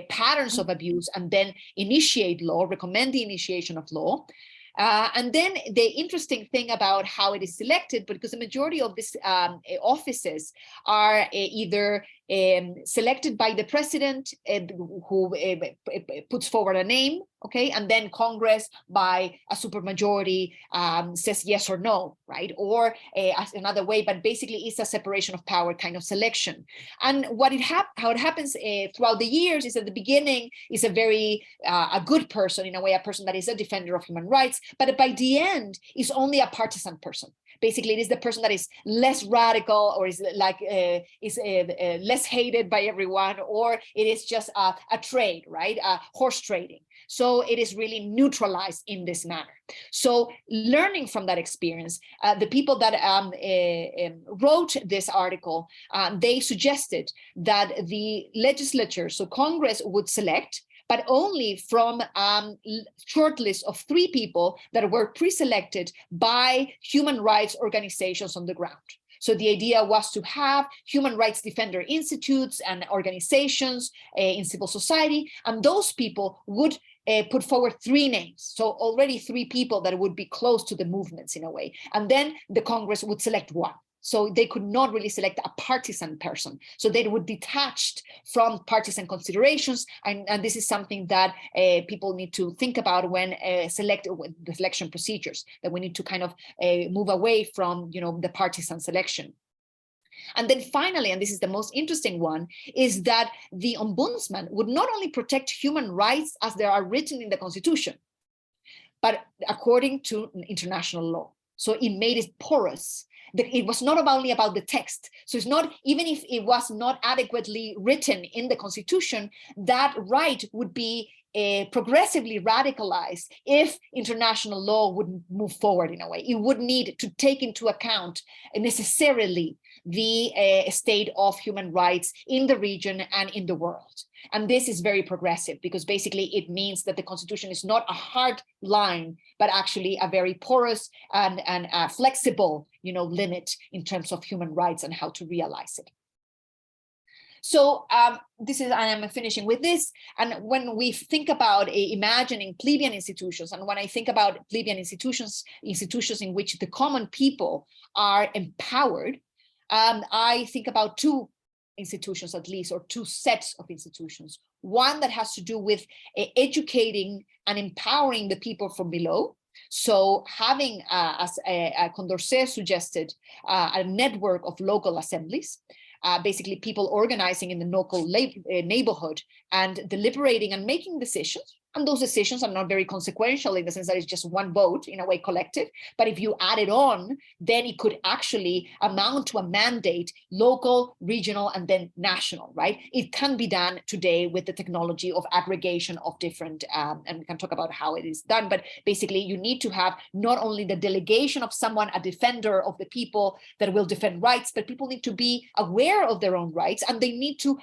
patterns of abuse and then initiate law, recommend the initiation of law. And then the interesting thing about how it is selected, because the majority of these offices are either selected by the president, who puts forward a name, okay, and then Congress by a supermajority says yes or no, right? Or as another way, but basically it's a separation of power kind of selection. And how it happens throughout the years is at the beginning is a very a good person, in a way, a person that is a defender of human rights, but by the end is only a partisan person. Basically, it is the person that is less radical, or is like less hated by everyone, or it is just a trade, right? Horse trading. So it is really neutralized in this manner. So learning from that experience, the people that wrote this article, they suggested that the legislature, so Congress, would select, but only from a short list of 3 people that were pre-selected by human rights organizations on the ground. So the idea was to have human rights defender institutes and organizations in civil society, and those people would put forward 3 names. So already 3 people that would be close to the movements in a way. And then the Congress would select 1. So they could not really select a partisan person. So they would detached from partisan considerations. And this is something that people need to think about when select the selection procedures, that we need to kind of move away from, the partisan selection. And then finally, and this is the most interesting one, is that the ombudsman would not only protect human rights as they are written in the Constitution, but according to international law. So it made it porous. It was not only about the text. So it's not, even if it was not adequately written in the Constitution, that right would be progressively radicalized if international law would move forward in a way. It would need to take into account necessarily the state of human rights in the region and in the world. And this is very progressive, because basically it means that the Constitution is not a hard line, but actually a very porous and flexible, limit in terms of human rights and how to realize it. So I am finishing with this. And when we think about imagining plebeian institutions, and when I think about plebeian institutions in which the common people are empowered, I think about 2 institutions at least, or 2 sets of institutions. One that has to do with educating and empowering the people from below. So having, as Condorcet suggested, a network of local assemblies, basically people organizing in the local neighborhood and deliberating and making decisions. And those decisions are not very consequential in the sense that it's just one vote, in a way collective. But if you add it on, then it could actually amount to a mandate, local, regional, and then national, right? It can be done today with the technology of aggregation of different, and we can talk about how it is done. But basically, you need to have not only the delegation of someone, a defender of the people that will defend rights, but people need to be aware of their own rights, and they need to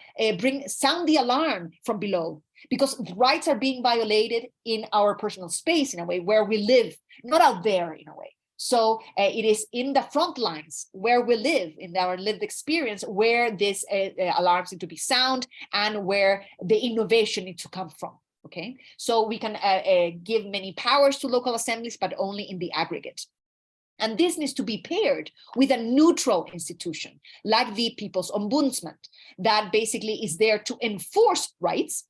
sound the alarm from below. Because rights are being violated in our personal space, in a way, where we live, not out there, in a way. So it is in the front lines where we live, in our lived experience, where these alarms need to be sound and where the innovation needs to come from. Okay, so we can give many powers to local assemblies, but only in the aggregate. And this needs to be paired with a neutral institution, like the People's Ombudsman, that basically is there to enforce rights.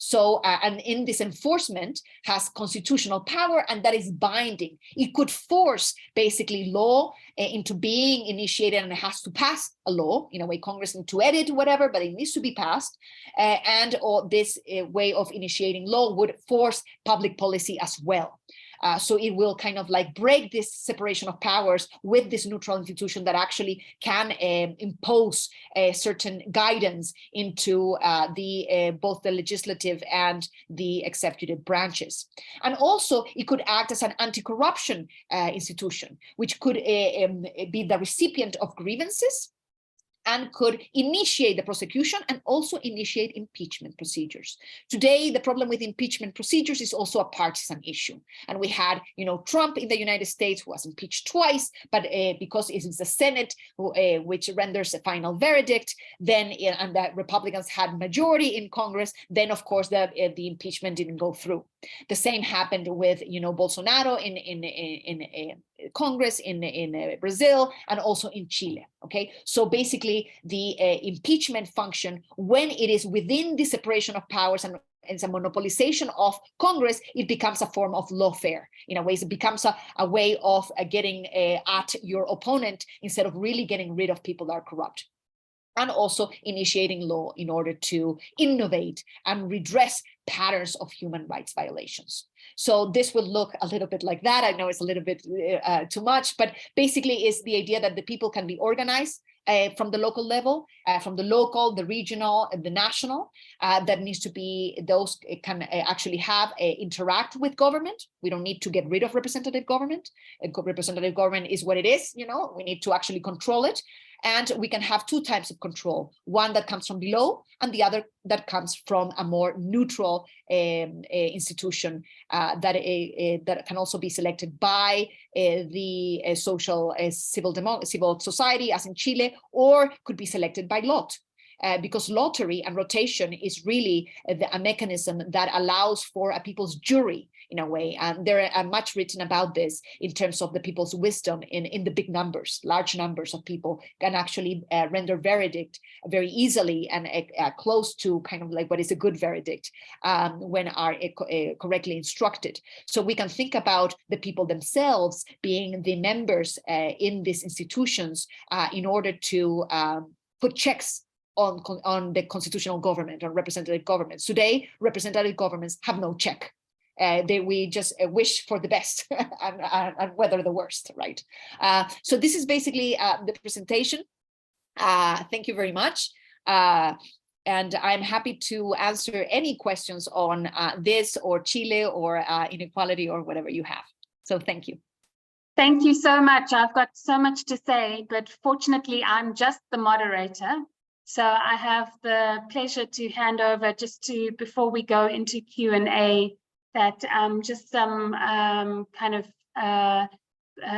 So, and in this enforcement has constitutional power, and that is binding. It could force basically law into being initiated, and it has to pass a law. In a way, Congress needs to edit whatever, but it needs to be passed. Or this way of initiating law would force public policy as well. So it will kind of like break this separation of powers with this neutral institution that actually can impose certain guidance into both the legislative and the executive branches. And also it could act as an anti-corruption institution, which could be the recipient of grievances and could initiate the prosecution and also initiate impeachment procedures. Today, the problem with impeachment procedures is also a partisan issue. And we had, Trump in the United States, who was impeached twice, but because it is the Senate which renders a final verdict, then, and the Republicans had majority in Congress, then of course the impeachment didn't go through. The same happened with, Bolsonaro in Congress in Brazil and also in Chile. Okay, so basically the impeachment function, when it is within the separation of powers and it's a monopolization of Congress, it becomes a form of lawfare. In a way, it becomes a way of getting at your opponent instead of really getting rid of people that are corrupt. And also initiating law in order to innovate and redress patterns of human rights violations. So this will look a little bit like that. I know it's a little bit too much, but basically is the idea that the people can be organized from the local level, from the local, the regional, and the national. That needs to be, those can actually have interact with government. We don't need to get rid of representative government. Representative government is what it is, we need to actually control it. And we can have two types of control, one that comes from below and the other that comes from a more neutral institution that can also be selected by the social civil society, as in Chile, or could be selected by lot. Because lottery and rotation is really a mechanism that allows for a people's jury in a way. And there are much written about this in terms of the people's wisdom in the big numbers. Large numbers of people can actually render verdict very easily and close to kind of like what is a good verdict when are correctly instructed. So we can think about the people themselves being the members in these institutions in order to put checks on the constitutional government or representative governments. Today, representative governments have no check. We just wish for the best and weather the worst, right? So this is basically the presentation. Thank you very much. And I'm happy to answer any questions on this or Chile or inequality or whatever you have. So thank you. Thank you so much. I've got so much to say, but fortunately, I'm just the moderator. So I have the pleasure to hand over before we go into Q&A, that just some kind of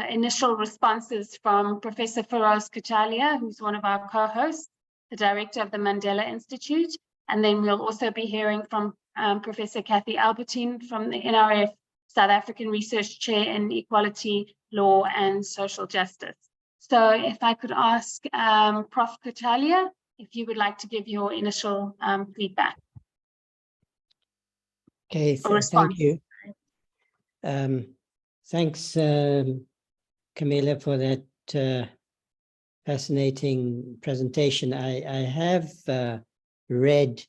initial responses from Professor Sklodowska-Curie, who's one of our co-hosts, the director of the Mandela Institute. And then we'll also be hearing from Professor Kathy Albertine from the NRF, South African Research Chair in Equality, Law and Social Justice. So if I could ask Prof. Curie, if you would like to give your initial feedback. Okay, thank you. Thanks, Camila, for that fascinating presentation. I have read,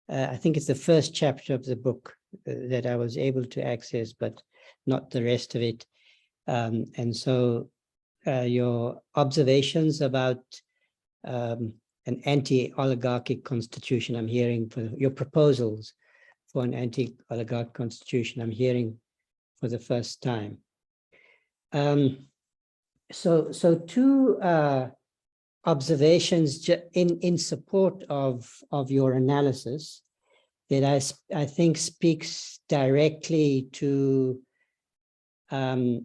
I think it's the first chapter of the book that I was able to access, but not the rest of it. And so your observations about an anti-oligarchic constitution, I'm hearing for your proposals for an anti-oligarch constitution, I'm hearing for the first time. So two observations in support of your analysis that I think speaks directly to the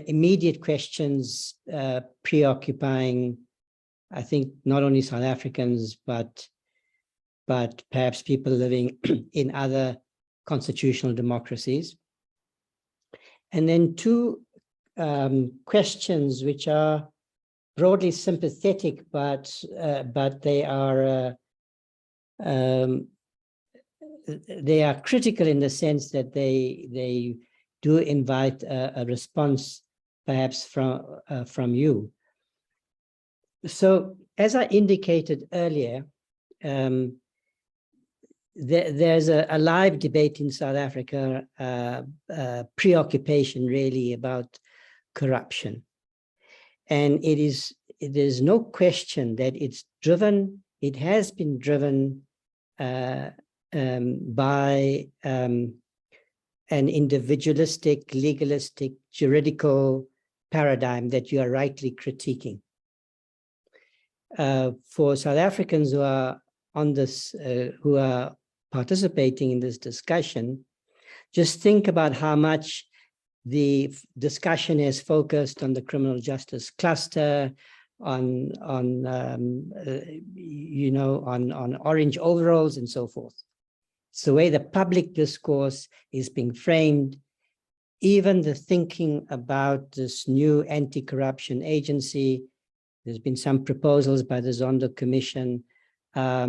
immediate questions preoccupying, I think, not only South Africans, but perhaps people living in other constitutional democracies. And then two questions which are broadly sympathetic, but they are critical in the sense that they do invite a response, perhaps from you. So, as I indicated earlier, there's a live debate in South Africa, preoccupation really about corruption, and there's no question that it has been driven by an individualistic, legalistic, juridical paradigm that you are rightly critiquing. For South Africans who are on this, who are participating in this discussion, just think about how much the discussion is focused on the criminal justice cluster, on orange overalls and so forth. It's the way the public discourse is being framed. Even the thinking about this new anti-corruption agency, there's been some proposals by the Zondo Commission, are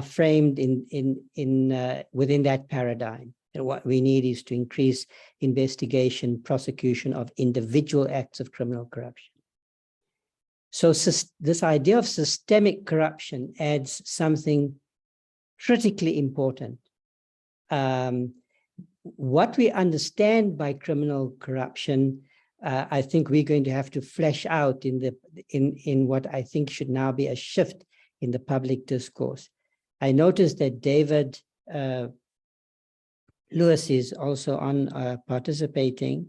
framed within that paradigm. And what we need is to increase investigation, prosecution of individual acts of criminal corruption. So this idea of systemic corruption adds something critically important. What we understand by criminal corruption, I think we're going to have to flesh out in what I think should now be a shift in the public discourse. I noticed that David Lewis is also on participating.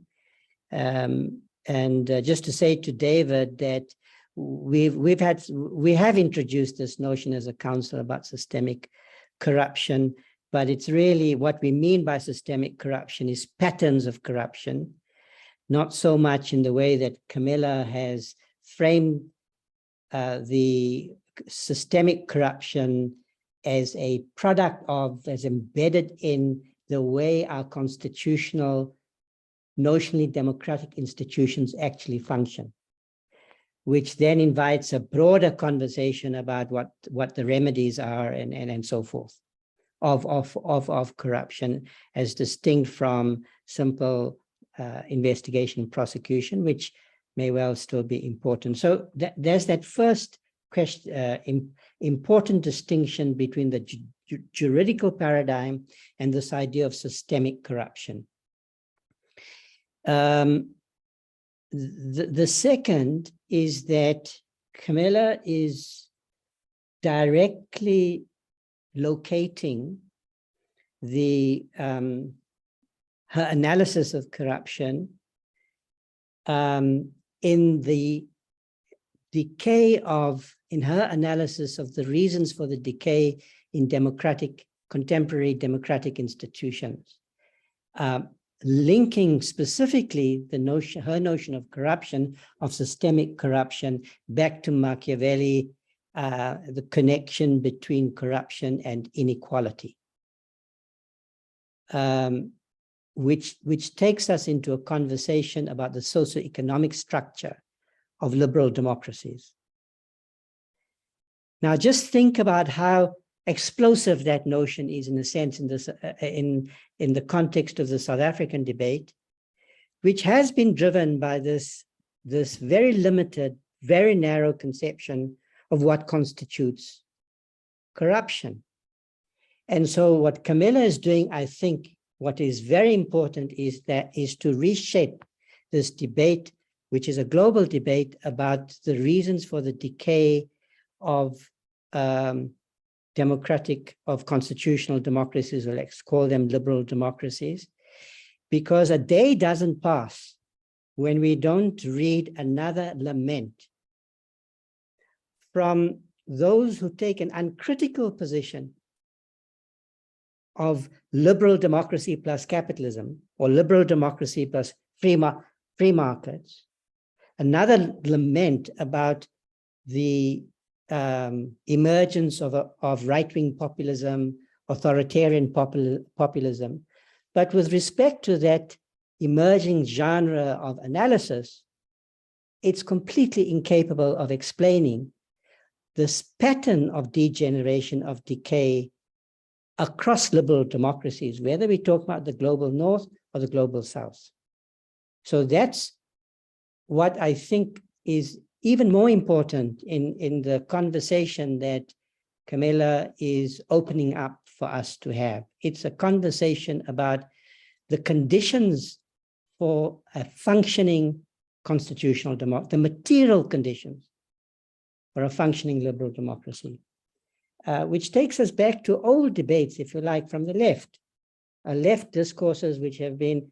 Just to say to David that we have introduced this notion as a council about systemic corruption, but it's really what we mean by systemic corruption is patterns of corruption, not so much in the way that Camila has framed the systemic corruption as a product of, as embedded in the way our constitutional, notionally democratic institutions actually function, which then invites a broader conversation about what the remedies are and so forth of corruption, as distinct from simple investigation and prosecution, which may well still be important. So there's that first question, important distinction between the juridical paradigm and this idea of systemic corruption. The second is that Camila is directly locating her analysis of corruption in the decay in her analysis of the reasons for the decay in contemporary democratic institutions, linking specifically her notion of corruption, of systemic corruption, back to Machiavelli, the connection between corruption and inequality, which takes us into a conversation about the socioeconomic structure of liberal democracies. Now, just think about how explosive that notion is, in a sense, in this in the context of the South African debate, which has been driven by this very limited, very narrow conception of what constitutes corruption. And so what Camila is doing, I think, what is very important is to reshape this debate, which is a global debate about the reasons for the decay of constitutional democracies, or let's call them liberal democracies, because a day doesn't pass when we don't read another lament from those who take an uncritical position of liberal democracy plus capitalism, or liberal democracy plus free markets. Another lament about the emergence of right-wing populism, authoritarian populism. But with respect to that emerging genre of analysis, it's completely incapable of explaining this pattern of degeneration, of decay across liberal democracies, whether we talk about the global north or the global south. So that's what I think is even more important in the conversation that Camila is opening up for us to have. It's a conversation about the conditions for a functioning constitutional democracy, the material conditions for a functioning liberal democracy, which takes us back to old debates, if you like, from the left, left discourses which have been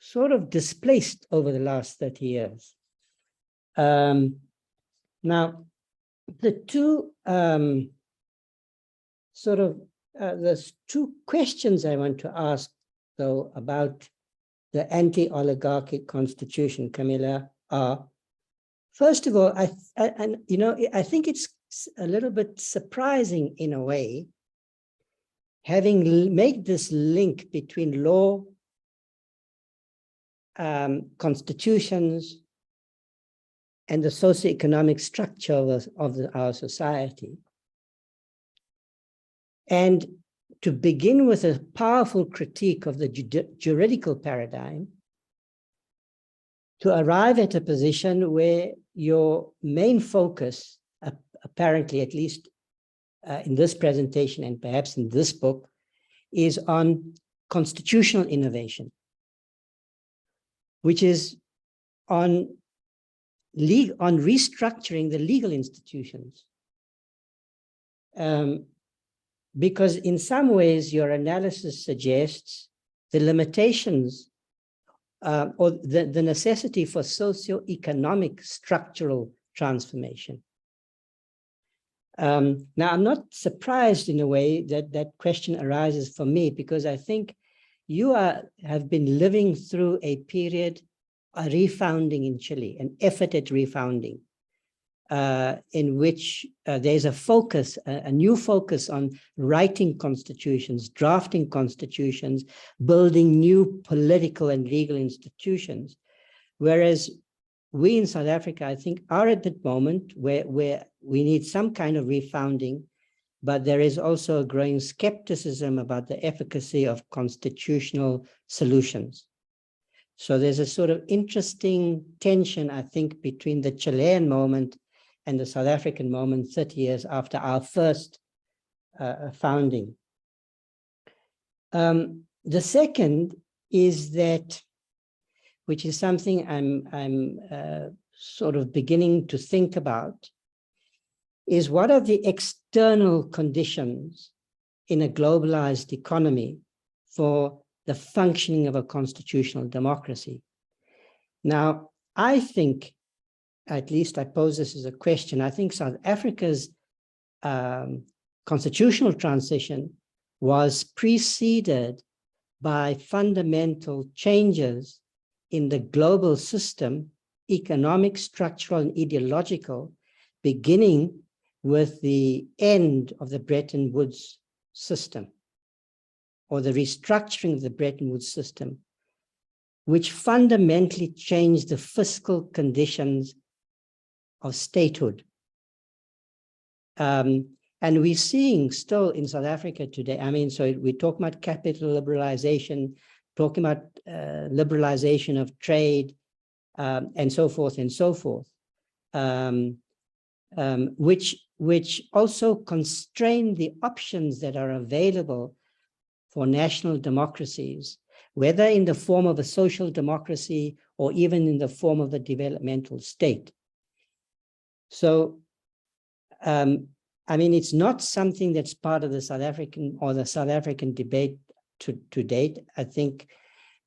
sort of displaced over the last 30 years. Now, the two there's two questions I want to ask, though, about the anti-oligarchic constitution, Camila, are, first of all, I think it's a little bit surprising in a way having made this link between law, constitutions, and the socioeconomic structure of our society, and to begin with a powerful critique of the juridical paradigm, to arrive at a position where your main focus, apparently, at least in this presentation and perhaps in this book, is on constitutional innovation, which is on restructuring the legal institutions. Because in some ways, your analysis suggests the limitations or the necessity for socio-economic structural transformation. Now, I'm not surprised in a way that that question arises for me, because I think you have been living through a period, a refounding in Chile, an effort at refounding, in which there's a focus, a new focus on writing constitutions, drafting constitutions, building new political and legal institutions. Whereas we in South Africa, I think, are at that moment where we need some kind of refounding, but there is also a growing skepticism about the efficacy of constitutional solutions. So there's a sort of interesting tension, I think, between the Chilean moment and the South African moment 30 years after our first founding. The second is that, which is something I'm sort of beginning to think about, is what are the external conditions in a globalized economy for the functioning of a constitutional democracy? Now, I think, at least I pose this as a question, I think South Africa's constitutional transition was preceded by fundamental changes in the global system, economic, structural, and ideological, beginning with the end of the Bretton Woods system, or the restructuring of the Bretton Woods system, which fundamentally changed the fiscal conditions of statehood. And we're seeing still in South Africa today, I mean, so we talk about capital liberalization, talking about liberalization of trade, and so forth and so forth, which also constrain the options that are available for national democracies, whether in the form of a social democracy or even in the form of a developmental state. So, I mean, it's not something that's part of the South African or the South African debate to date, I think,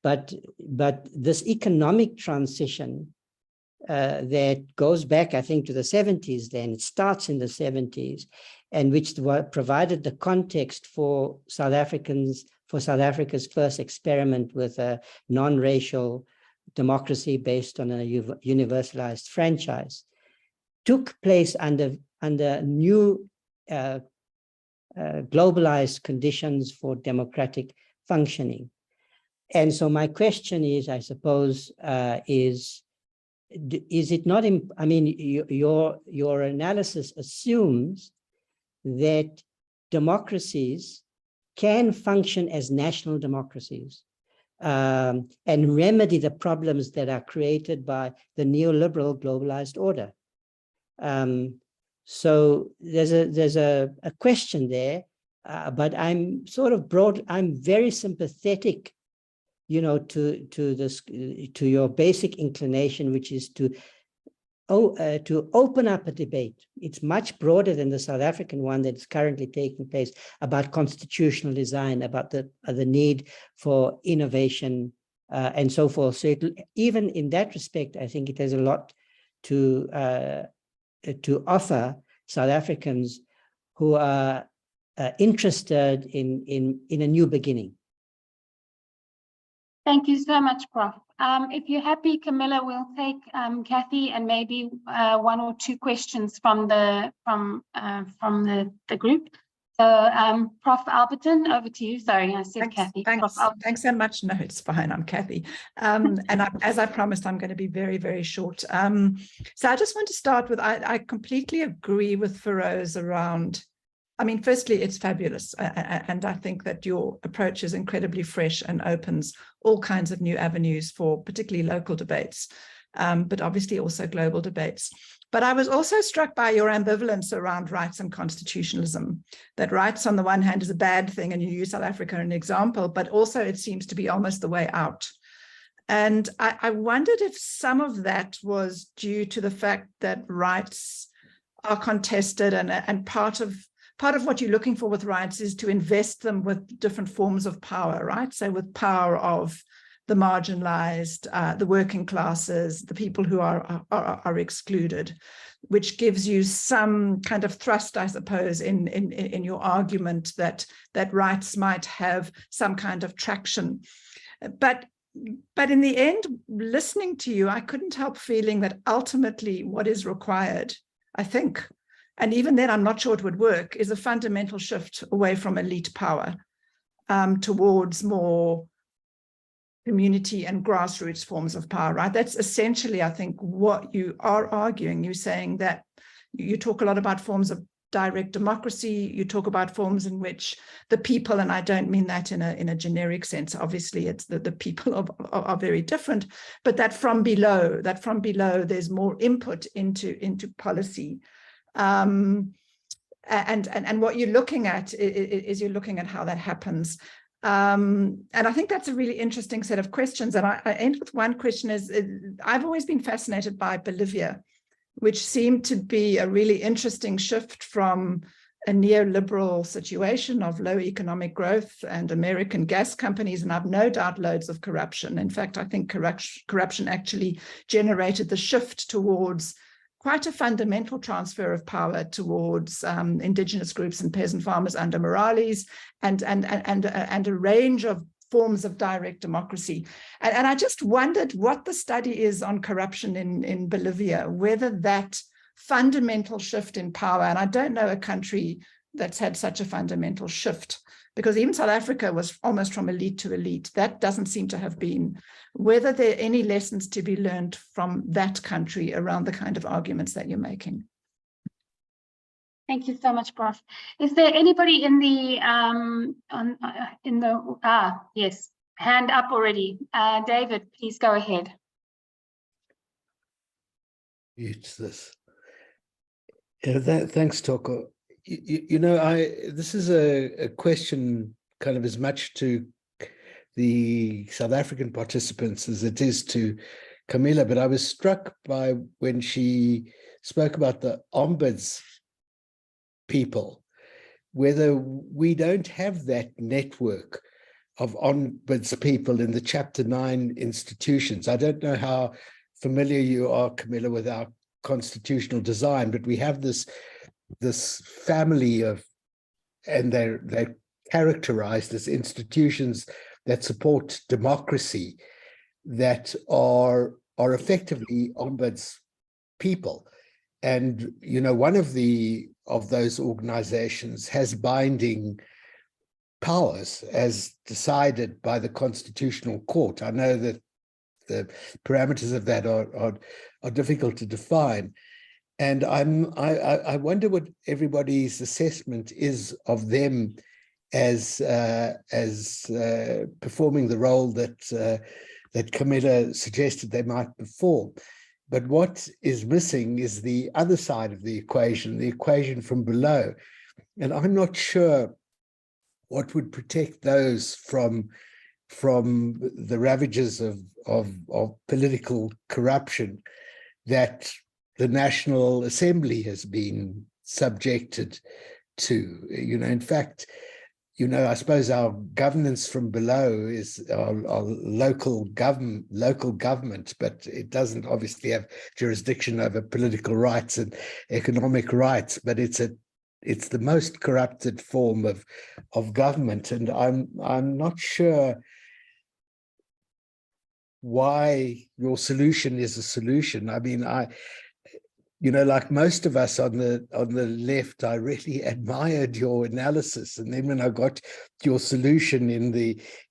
but this economic transition that goes back, I think, to the 70s then, it starts in the 70s, and which provided the context for South Africa's first experiment with a non-racial democracy based on a universalized franchise, took place under new globalized conditions for democratic functioning. And so my question is, I suppose, is it not, I mean, your analysis assumes that democracies can function as national democracies and remedy the problems that are created by the neoliberal globalized order. So there's a question there, but I'm sort of I'm very sympathetic, you know, to your basic inclination, which is to open up a debate. It's much broader than the South African one that's currently taking place, about constitutional design, about the need for innovation and so forth. So even in that respect, I think it has a lot to offer South Africans who are interested in a new beginning. Thank you so much, Prof. If you're happy, Camila, we'll take Kathy and maybe one or two questions from the group. So, Prof. Alberton, over to you. Sorry, I said Kathy. Thanks so much. No, it's fine. I'm Kathy. As I promised, I'm going to be very, very short. So I just want to start with, I completely agree with Feroz around, I mean, firstly, it's fabulous. And I think that your approach is incredibly fresh and opens all kinds of new avenues for particularly local debates, but obviously also global debates. But I was also struck by your ambivalence around rights and constitutionalism, that rights on the one hand is a bad thing, and you use South Africa as an example, but also it seems to be almost the way out. And I wondered if some of that was due to the fact that rights are contested, and part of what you're looking for with rights is to invest them with different forms of power, right? So with power of the marginalized, the working classes, the people who are excluded, which gives you some kind of thrust, I suppose, in your argument that rights might have some kind of traction. But in the end, listening to you, I couldn't help feeling that ultimately what is required, I think, and even then I'm not sure it would work, is a fundamental shift away from elite power towards more community and grassroots forms of power, right? That's essentially, I think, what you are arguing. You're saying that you talk a lot about forms of direct democracy. You talk about forms in which the people, and I don't mean that in a generic sense, obviously it's the people are very different, but that from below there's more input into policy. And what you're looking at is you're looking at how that happens. And I think that's a really interesting set of questions. And I end with one question is, I've always been fascinated by Bolivia, which seemed to be a really interesting shift from a neoliberal situation of low economic growth and American gas companies, and I've no doubt loads of corruption. In fact, I think corruption actually generated the shift towards quite a fundamental transfer of power towards indigenous groups and peasant farmers under Morales, and a range of forms of direct democracy. And I just wondered what the study is on corruption in Bolivia, whether that fundamental shift in power, and I don't know a country that's had such a fundamental shift, because even South Africa was almost from elite to elite. That doesn't seem to have been, whether there are any lessons to be learned from that country around the kind of arguments that you're making. Thank you so much, Prof. Is there anybody in the yes, hand up already? David, please go ahead. It's this. Thanks, Toko. You know, this is a question kind of as much to the South African participants as it is to Camila, but I was struck by when she spoke about the ombuds people, whether we don't have that network of ombuds people in the Chapter 9 institutions. I don't know how familiar you are, Camila, with our constitutional design, but we have this family of, and they're characterized as institutions that support democracy, that are effectively ombuds people. And you know, one of those organizations has binding powers as decided by the Constitutional Court. I know that the parameters of that are difficult to define. And I wonder what everybody's assessment is of them as performing the role that Camila suggested they might perform. But what is missing is the other side of the equation from below. And I'm not sure what would protect those from the ravages of political corruption that the National Assembly has been subjected to. You know, in fact, you know, I suppose our governance from below is our local government, but it doesn't obviously have jurisdiction over political rights and economic rights. But it's the most corrupted form of government, and I'm not sure why your solution is a solution. I mean, you know, like most of us on the left, I really admired your analysis. And then when I got your solution in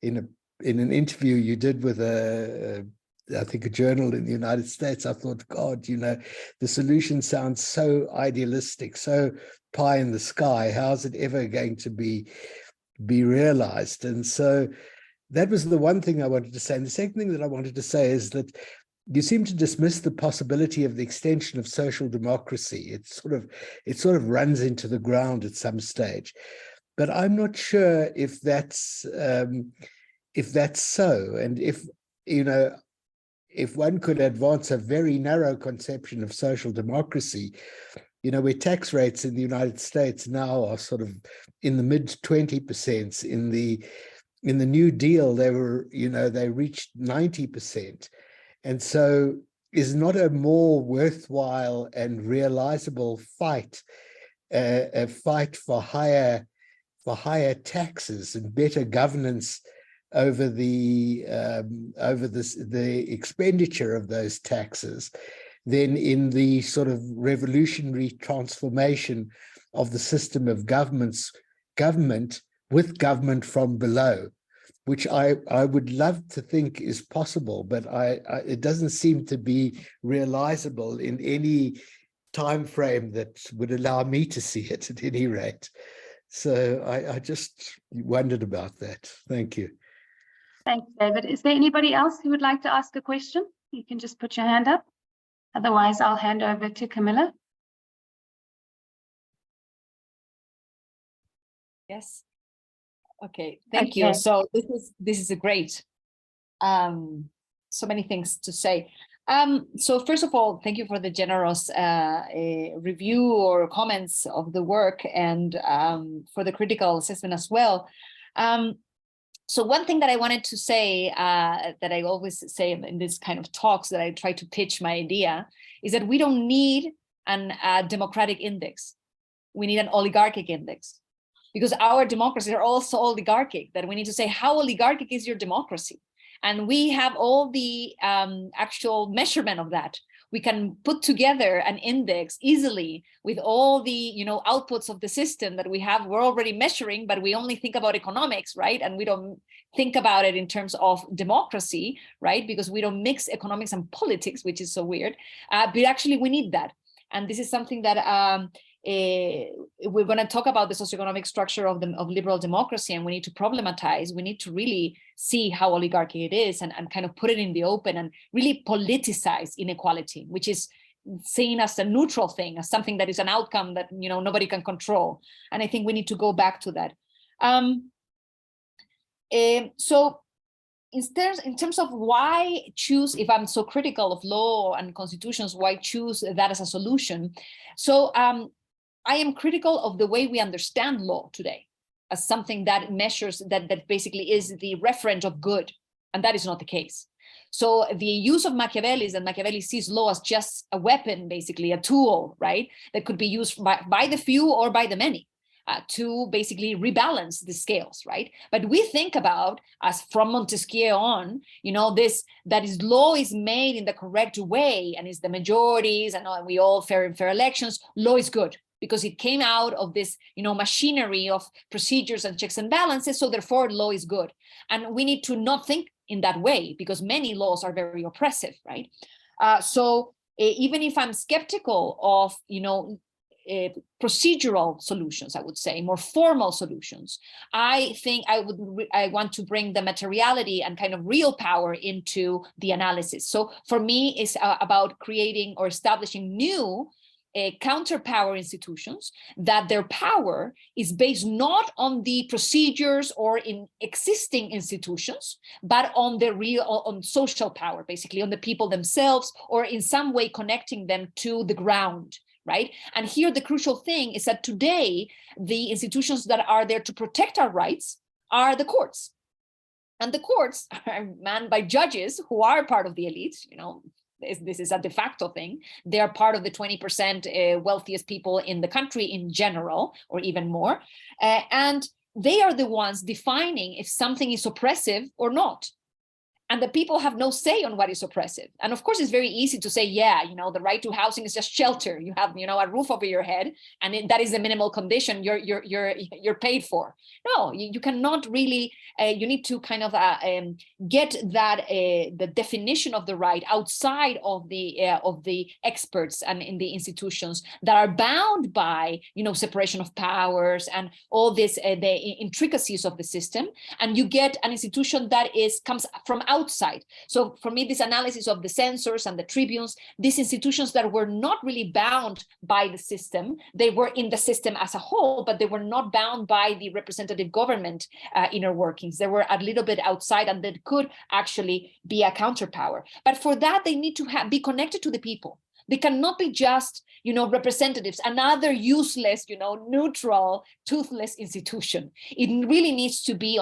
an interview you did with I think a journal in the United States, I thought, God, you know, the solution sounds so idealistic, so pie in the sky. How's it ever going to be realized? And so that was the one thing I wanted to say. And the second thing that I wanted to say is that you seem to dismiss the possibility of the extension of social democracy. It sort of runs into the ground at some stage, but I'm not sure if that's so. And if, you know, if one could advance a very narrow conception of social democracy, you know, where tax rates in the United States now are sort of in the mid 20%. In the New Deal, they reached 90%. And so is not a more worthwhile and realizable fight, a fight for higher taxes and better governance over the expenditure of those taxes than in the sort of revolutionary transformation of the system of government with government from below, which I would love to think is possible, but it doesn't seem to be realizable in any time frame that would allow me to see it at any rate. So I just wondered about that. Thank you. Thanks, David. Is there anybody else who would like to ask a question? You can just put your hand up. Otherwise, I'll hand over to Camila. Yes. Okay, thank you. So this is a great, so many things to say. So first of all, thank you for the generous review or comments of the work, and for the critical assessment as well. So one thing that I wanted to say, that I always say in this kind of talks that I try to pitch my idea, is that we don't need a democratic index. We need an oligarchic index, because our democracies are also oligarchic, that we need to say, how oligarchic is your democracy? And we have all the actual measurement of that. We can put together an index easily with all the, you know, outputs of the system that we have. We're already measuring, but we only think about economics, right? And we don't think about it in terms of democracy, right? Because we don't mix economics and politics, which is so weird. But actually, we need that. And this is something that we're going to talk about, the socioeconomic structure of liberal democracy, and we need to problematize. We need to really see how oligarchy it is, and kind of put it in the open and really politicize inequality, which is seen as a neutral thing, as something that is an outcome that, you know, nobody can control. And I think we need to go back to that. So in terms of why choose, if I'm so critical of law and constitutions, why choose that as a solution? So I am critical of the way we understand law today as something that measures, that basically is the referent of good, and that is not the case. So the use of Machiavelli is that Machiavelli sees law as just a weapon, basically a tool, right? That could be used by the few or by the many. To basically rebalance the scales, right? But we think about, as from Montesquieu on, you know, that is law is made in the correct way, and is the majorities, and we all fair elections, law is good because it came out of this, you know, machinery of procedures and checks and balances, so therefore law is good. And we need to not think in that way, because many laws are very oppressive, right? So even if I'm skeptical of, you know, procedural solutions, I would say, more formal solutions, I think I want to bring the materiality and kind of real power into the analysis. So for me, it's about creating or establishing new counterpower institutions, that their power is based not on the procedures or in existing institutions, but on the on social power, basically on the people themselves, or in some way connecting them to the ground. Right? And here the crucial thing is that today, the institutions that are there to protect our rights are the courts. And the courts are manned by judges who are part of the elites, you know, this is a de facto thing. They are part of the 20% wealthiest people in the country in general, or even more. And they are the ones defining if something is oppressive or not. and the people have no say on what is oppressive. And of course, it's very easy to say, yeah, the right to housing is just shelter. You have, a roof over your head, and that is the minimal condition you're paid for. No, you cannot really. You need to kind of get that the definition of the right outside of the experts and in the institutions that are bound by separation of powers and all this the intricacies of the system, and you get an institution that comes from outside. So for me, this analysis of the censors and the tribunes, these institutions that were not really bound by the system, they were in the system as a whole, but they were not bound by the representative government inner workings. They were a little bit outside, and that could actually be a counterpower. But for that, they need to be connected to the people. They cannot be just, representatives, another useless, neutral, toothless institution. It really needs to be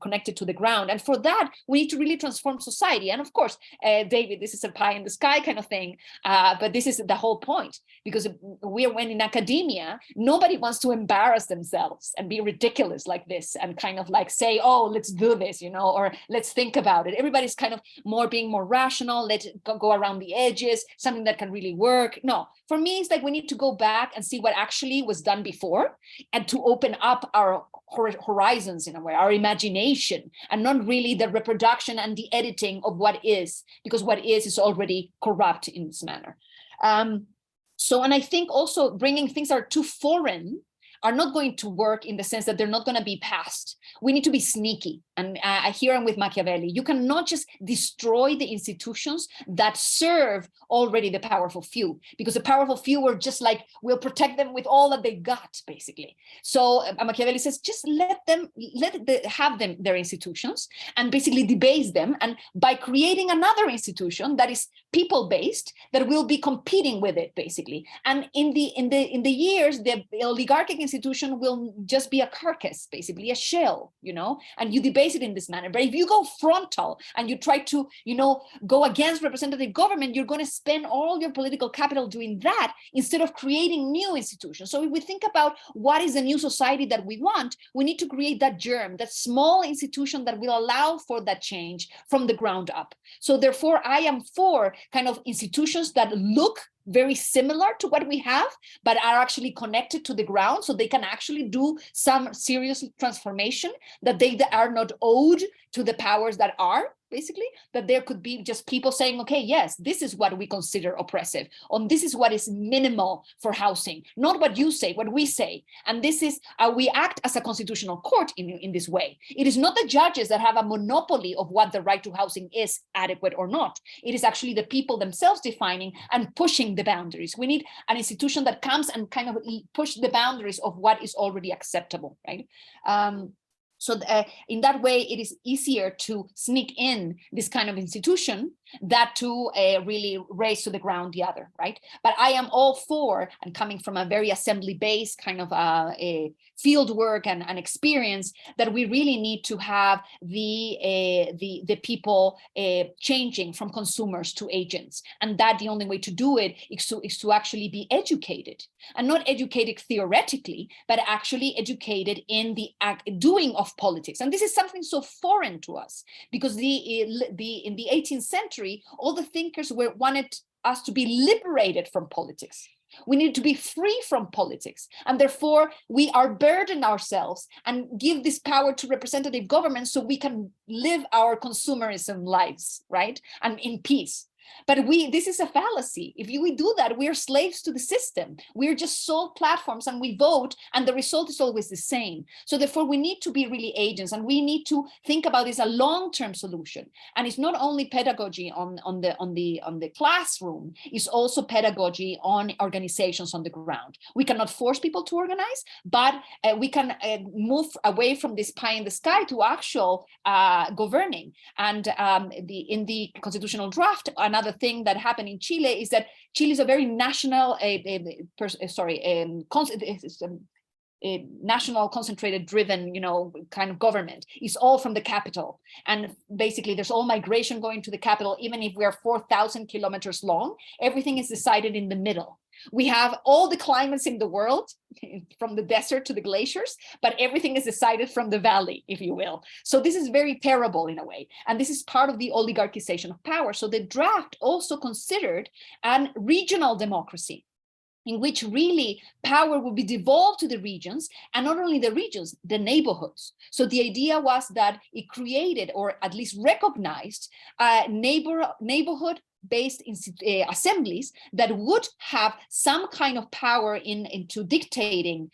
connected to the ground. And for that, we need to really transform society. And of course, David, this is a pie in the sky kind of thing, but this is the whole point, because when in academia, nobody wants to embarrass themselves and be ridiculous like this and kind of like say, oh, let's do this, or let's think about it. Everybody's kind of being more rational. Let's go around the edges, something that can really work. No, for me, it's like we need to go back and see what actually was done before, and to open up our horizons in a way, our imagination, and not really the reproduction and the editing of what is, because what is already corrupt in this manner. And I think also bringing things that are too foreign are not going to work, in the sense that they're not going to be passed. We need to be sneaky. And here I'm with Machiavelli. You cannot just destroy the institutions that serve already the powerful few, because the powerful few are just like, we'll protect them with all that they got, basically. So Machiavelli says, just let have their institutions, and basically debase them. And by creating another institution that is people-based, that will be competing with it, basically. And in the years, the oligarchic institution will just be a carcass, basically a shell, and you debase it in this manner. But if you go frontal and you try to, go against representative government, you're going to spend all your political capital doing that instead of creating new institutions. So if we think about what is the new society that we want, we need to create that germ, that small institution that will allow for that change from the ground up. So therefore, I am for kind of institutions that look very similar to what we have, but are actually connected to the ground, so they can actually do some serious transformation, that they are not owed to the powers that are, basically, that there could be just people saying, okay, yes, this is what we consider oppressive, or this is what is minimal for housing, not what you say, what we say. And this is, we act as a constitutional court in this way. It is not the judges that have a monopoly of what the right to housing is adequate or not. It is actually the people themselves defining and pushing the boundaries. We need an institution that comes and kind of push the boundaries of what is already acceptable, right? So in that way, it is easier to sneak in this kind of institution than to really raise to the ground the other, right? But I am all for, and coming from a very assembly-based kind of a field work and experience, that we really need to have the people changing from consumers to agents, and that the only way to do it is to actually be educated, and not educated theoretically, but actually educated in the doing of politics. And this is something so foreign to us, because in the 18th century, all the thinkers wanted us to be liberated from politics. We need to be free from politics, and therefore we are burden ourselves and give this power to representative government so we can live our consumerism lives, right? And in peace. But this is a fallacy. If we do that, we are slaves to the system. We're just sold platforms and we vote, and the result is always the same. So therefore, we need to be really agents, and we need to think about this a long-term solution. And it's not only pedagogy on the classroom, it's also pedagogy on organizations on the ground. We cannot force people to organize, but we can move away from this pie in the sky to actual governing. And in the constitutional draft, another thing that happened in Chile is that Chile is a very national, national concentrated driven, kind of government. It's all from the capital. And basically there's all migration going to the capital. Even if we're 4,000 kilometers long, everything is decided in the middle. We have all the climates in the world, from the desert to the glaciers, but everything is decided from the valley, if you will. So this is very terrible in a way. And this is part of the oligarchization of power. So the draft also considered a regional democracy, in which really power will be devolved to the regions, and not only the regions, the neighborhoods. So the idea was that it created, or at least recognized, neighborhood-based assemblies that would have some kind of power into dictating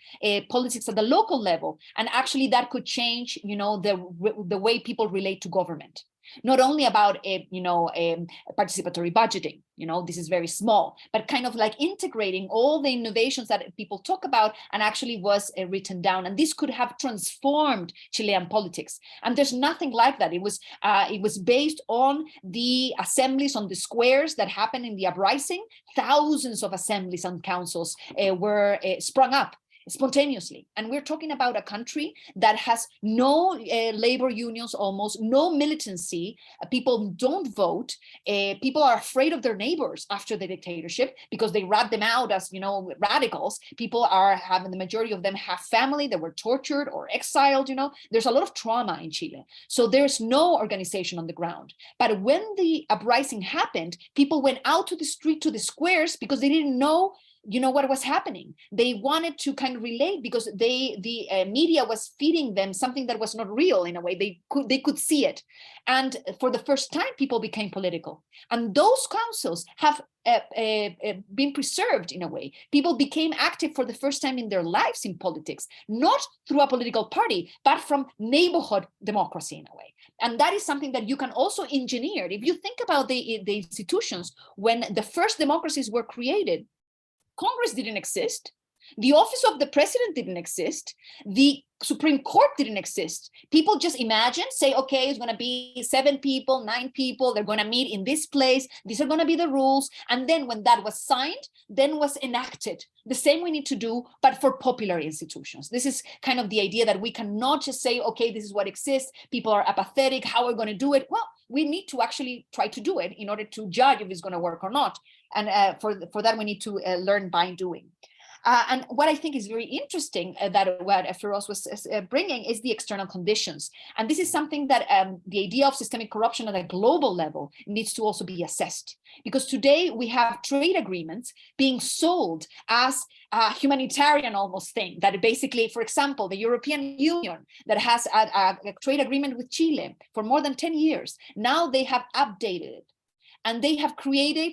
politics at the local level, and actually that could change, the way people relate to government. Not only about participatory budgeting, this is very small, but kind of like integrating all the innovations that people talk about, and actually was written down. And this could have transformed Chilean politics. And there's nothing like that. It was based on the assemblies on the squares that happened in the uprising. Thousands of assemblies and councils were sprung up spontaneously. And we're talking about a country that has no labor unions, almost no militancy. People don't vote. People are afraid of their neighbors after the dictatorship because they rat them out as, radicals. People are having, the majority of them have family that were tortured or exiled. There's a lot of trauma in Chile. So there's no organization on the ground. But when the uprising happened, people went out to the street, to the squares, because they didn't know what was happening. They wanted to kind of relate because the media was feeding them something that was not real in a way. They could see it. And for the first time, people became political. And those councils have been preserved in a way. People became active for the first time in their lives in politics, not through a political party, but from neighborhood democracy in a way. And that is something that you can also engineer. If you think about the institutions, when the first democracies were created, Congress didn't exist. The office of the president didn't exist. The Supreme Court didn't exist. People just imagine, say, okay, it's going to be 7 people, 9 people. They're going to meet in this place. These are going to be the rules. And then when that was signed, then was enacted. The same we need to do, but for popular institutions. This is kind of the idea that we cannot just say, okay, this is what exists. People are apathetic. How are we going to do it? Well, we need to actually try to do it in order to judge if it's going to work or not. And for that, we need to learn by doing. And what I think is very interesting that what Feroz was bringing is the external conditions. And this is something that the idea of systemic corruption at a global level needs to also be assessed. Because today we have trade agreements being sold as a humanitarian almost thing, that basically, for example, the European Union that has a trade agreement with Chile for more than 10 years, now they have updated it. And they have created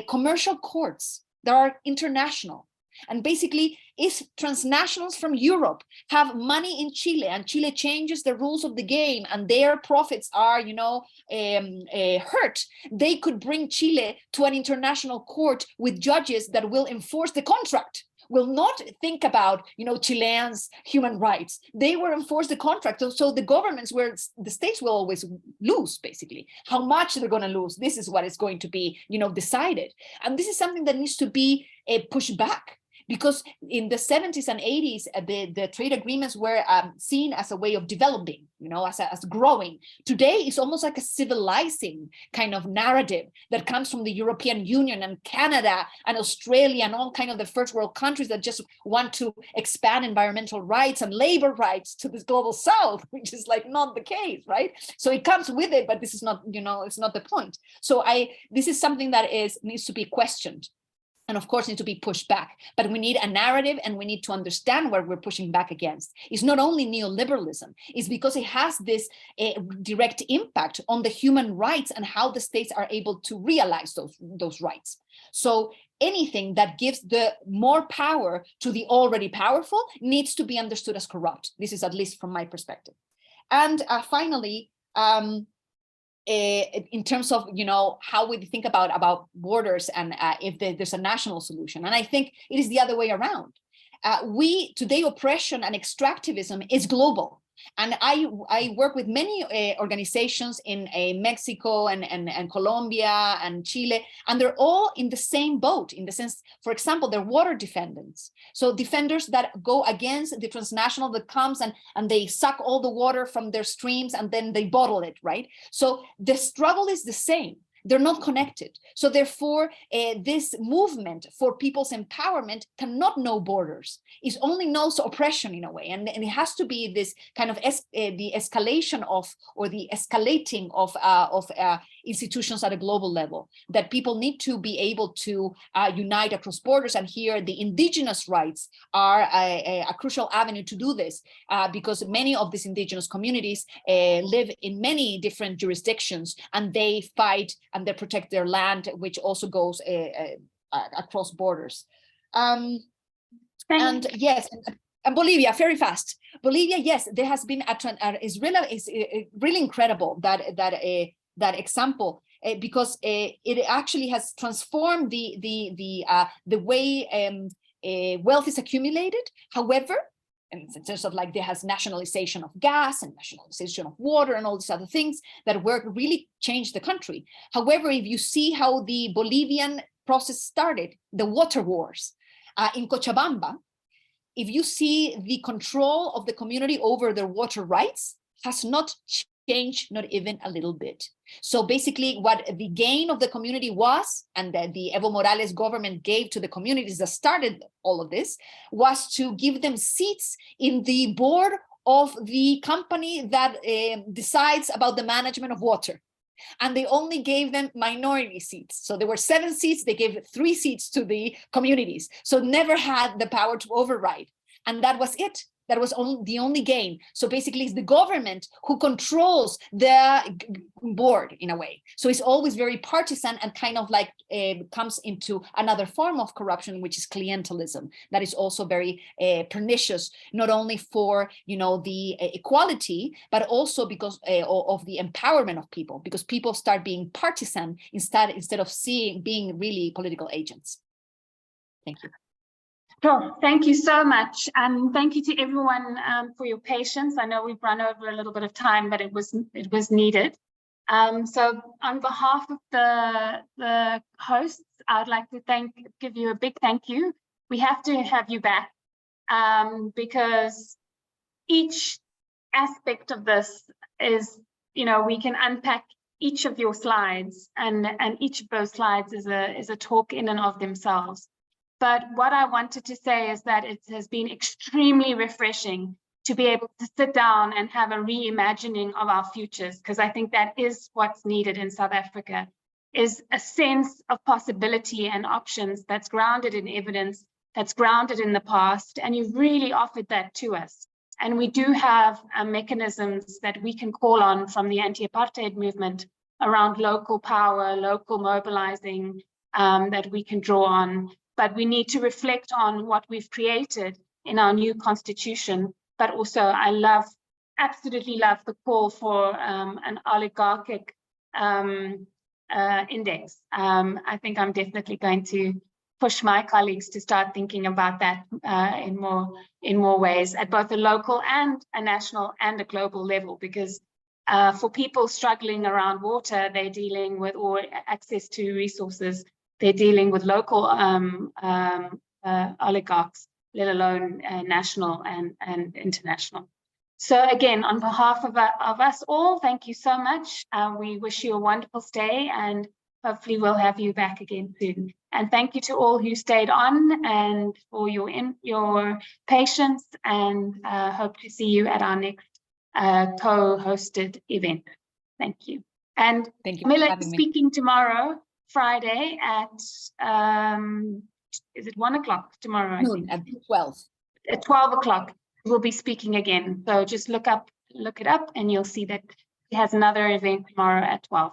commercial courts that are international. And basically, if transnationals from Europe have money in Chile and Chile changes the rules of the game and their profits are, hurt, they could bring Chile to an international court with judges that will enforce the contract, will not think about, Chileans' human rights. They will enforce the contract. So the governments, where the states will always lose, basically. How much they're going to lose, this is what is going to be, decided. And this is something that needs to be pushed back. Because in the 70s and 80s, the trade agreements were seen as a way of developing, as growing. Today, it's almost like a civilizing kind of narrative that comes from the European Union and Canada and Australia and all kind of the first world countries that just want to expand environmental rights and labor rights to this global south, which is like not the case, right? So it comes with it, but this is not, it's not the point. So this is something that needs to be questioned. And of course, need to be pushed back. But we need a narrative, and we need to understand what we're pushing back against. It's not only neoliberalism, it's because it has this direct impact on the human rights and how the states are able to realize those rights. So anything that gives the more power to the already powerful needs to be understood as corrupt. This is at least from my perspective. And finally, in terms of how we think about borders and if there's a national solution, and I think it is the other way around. Today oppression and extractivism is global, and I work with many organizations in Mexico and Colombia and Chile, and they're all in the same boat in the sense, for example, they're water defendants. So defenders that go against the transnational that comes and they suck all the water from their streams and then they bottle it, right? So the struggle is the same. They're not connected. So therefore, this movement for people's empowerment cannot know borders. It only knows oppression in a way. And it has to be this kind of the escalation of, or the escalating of institutions at a global level, that people need to be able to unite across borders. And here the indigenous rights are a crucial avenue to do this, because many of these indigenous communities live in many different jurisdictions, and they fight and they protect their land, which also goes across borders. And yes, and Bolivia, very fast. Bolivia, yes, there has been is really incredible that example, because it actually has transformed the way wealth is accumulated. However, in terms of like there has nationalization of gas and nationalization of water and all these other things that work really changed the country. However, if you see how the Bolivian process started, the water wars in Cochabamba, if you see the control of the community over their water rights has not changed, not even a little bit. So basically what the gain of the community was, and that the Evo Morales government gave to the communities that started all of this, was to give them seats in the board of the company that decides about the management of water. And they only gave them minority seats. So there were 7 seats, they gave 3 seats to the communities. So never had the power to override. And that was it. That was the only gain. So basically it's the government who controls the board in a way. So it's always very partisan and kind of like comes into another form of corruption, which is clientelism. That is also very pernicious, not only for, you know, the equality, but also because of the empowerment of people, because people start being partisan instead of being really political agents. Thank you. Sure. Thank you so much. And thank you to everyone for your patience. I know we've run over a little bit of time, but it was needed. So on behalf of the hosts, I'd like to give you a big thank you. We have to have you back because each aspect of this is, you know, we can unpack each of your slides, and each of those slides is a talk in and of themselves. But what I wanted to say is that it has been extremely refreshing to be able to sit down and have a reimagining of our futures, because I think that is what's needed in South Africa, is a sense of possibility and options that's grounded in evidence, that's grounded in the past, and you've really offered that to us. And we do have mechanisms that we can call on from the anti-apartheid movement around local power, local mobilizing, that we can draw on. But we need to reflect on what we've created in our new constitution. But also, I absolutely love the call for an oligarchic index. I think I'm definitely going to push my colleagues to start thinking about that in more ways at both a local and a national and a global level, because for people struggling around water, they're dealing with, or access to resources, they're dealing with local oligarchs, let alone national and international. So again, on behalf of us all, thank you so much. We wish you a wonderful stay, and hopefully we'll have you back again soon. And thank you to all who stayed on and for your patience, and hope to see you at our next co-hosted event. Thank you. And thank you. Camila is speaking tomorrow, Friday at, is it 1 o'clock tomorrow? Noon, at 12. At 12 o'clock, we'll be speaking again. So just look it up, and you'll see that he has another event tomorrow at 12.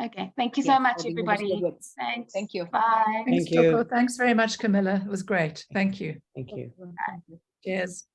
Okay, thank you so much, everybody. Thanks. Thank you. Bye. Thanks, Thank you. Thanks very much, Camila. It was great. Thank you. Thank you. Cheers.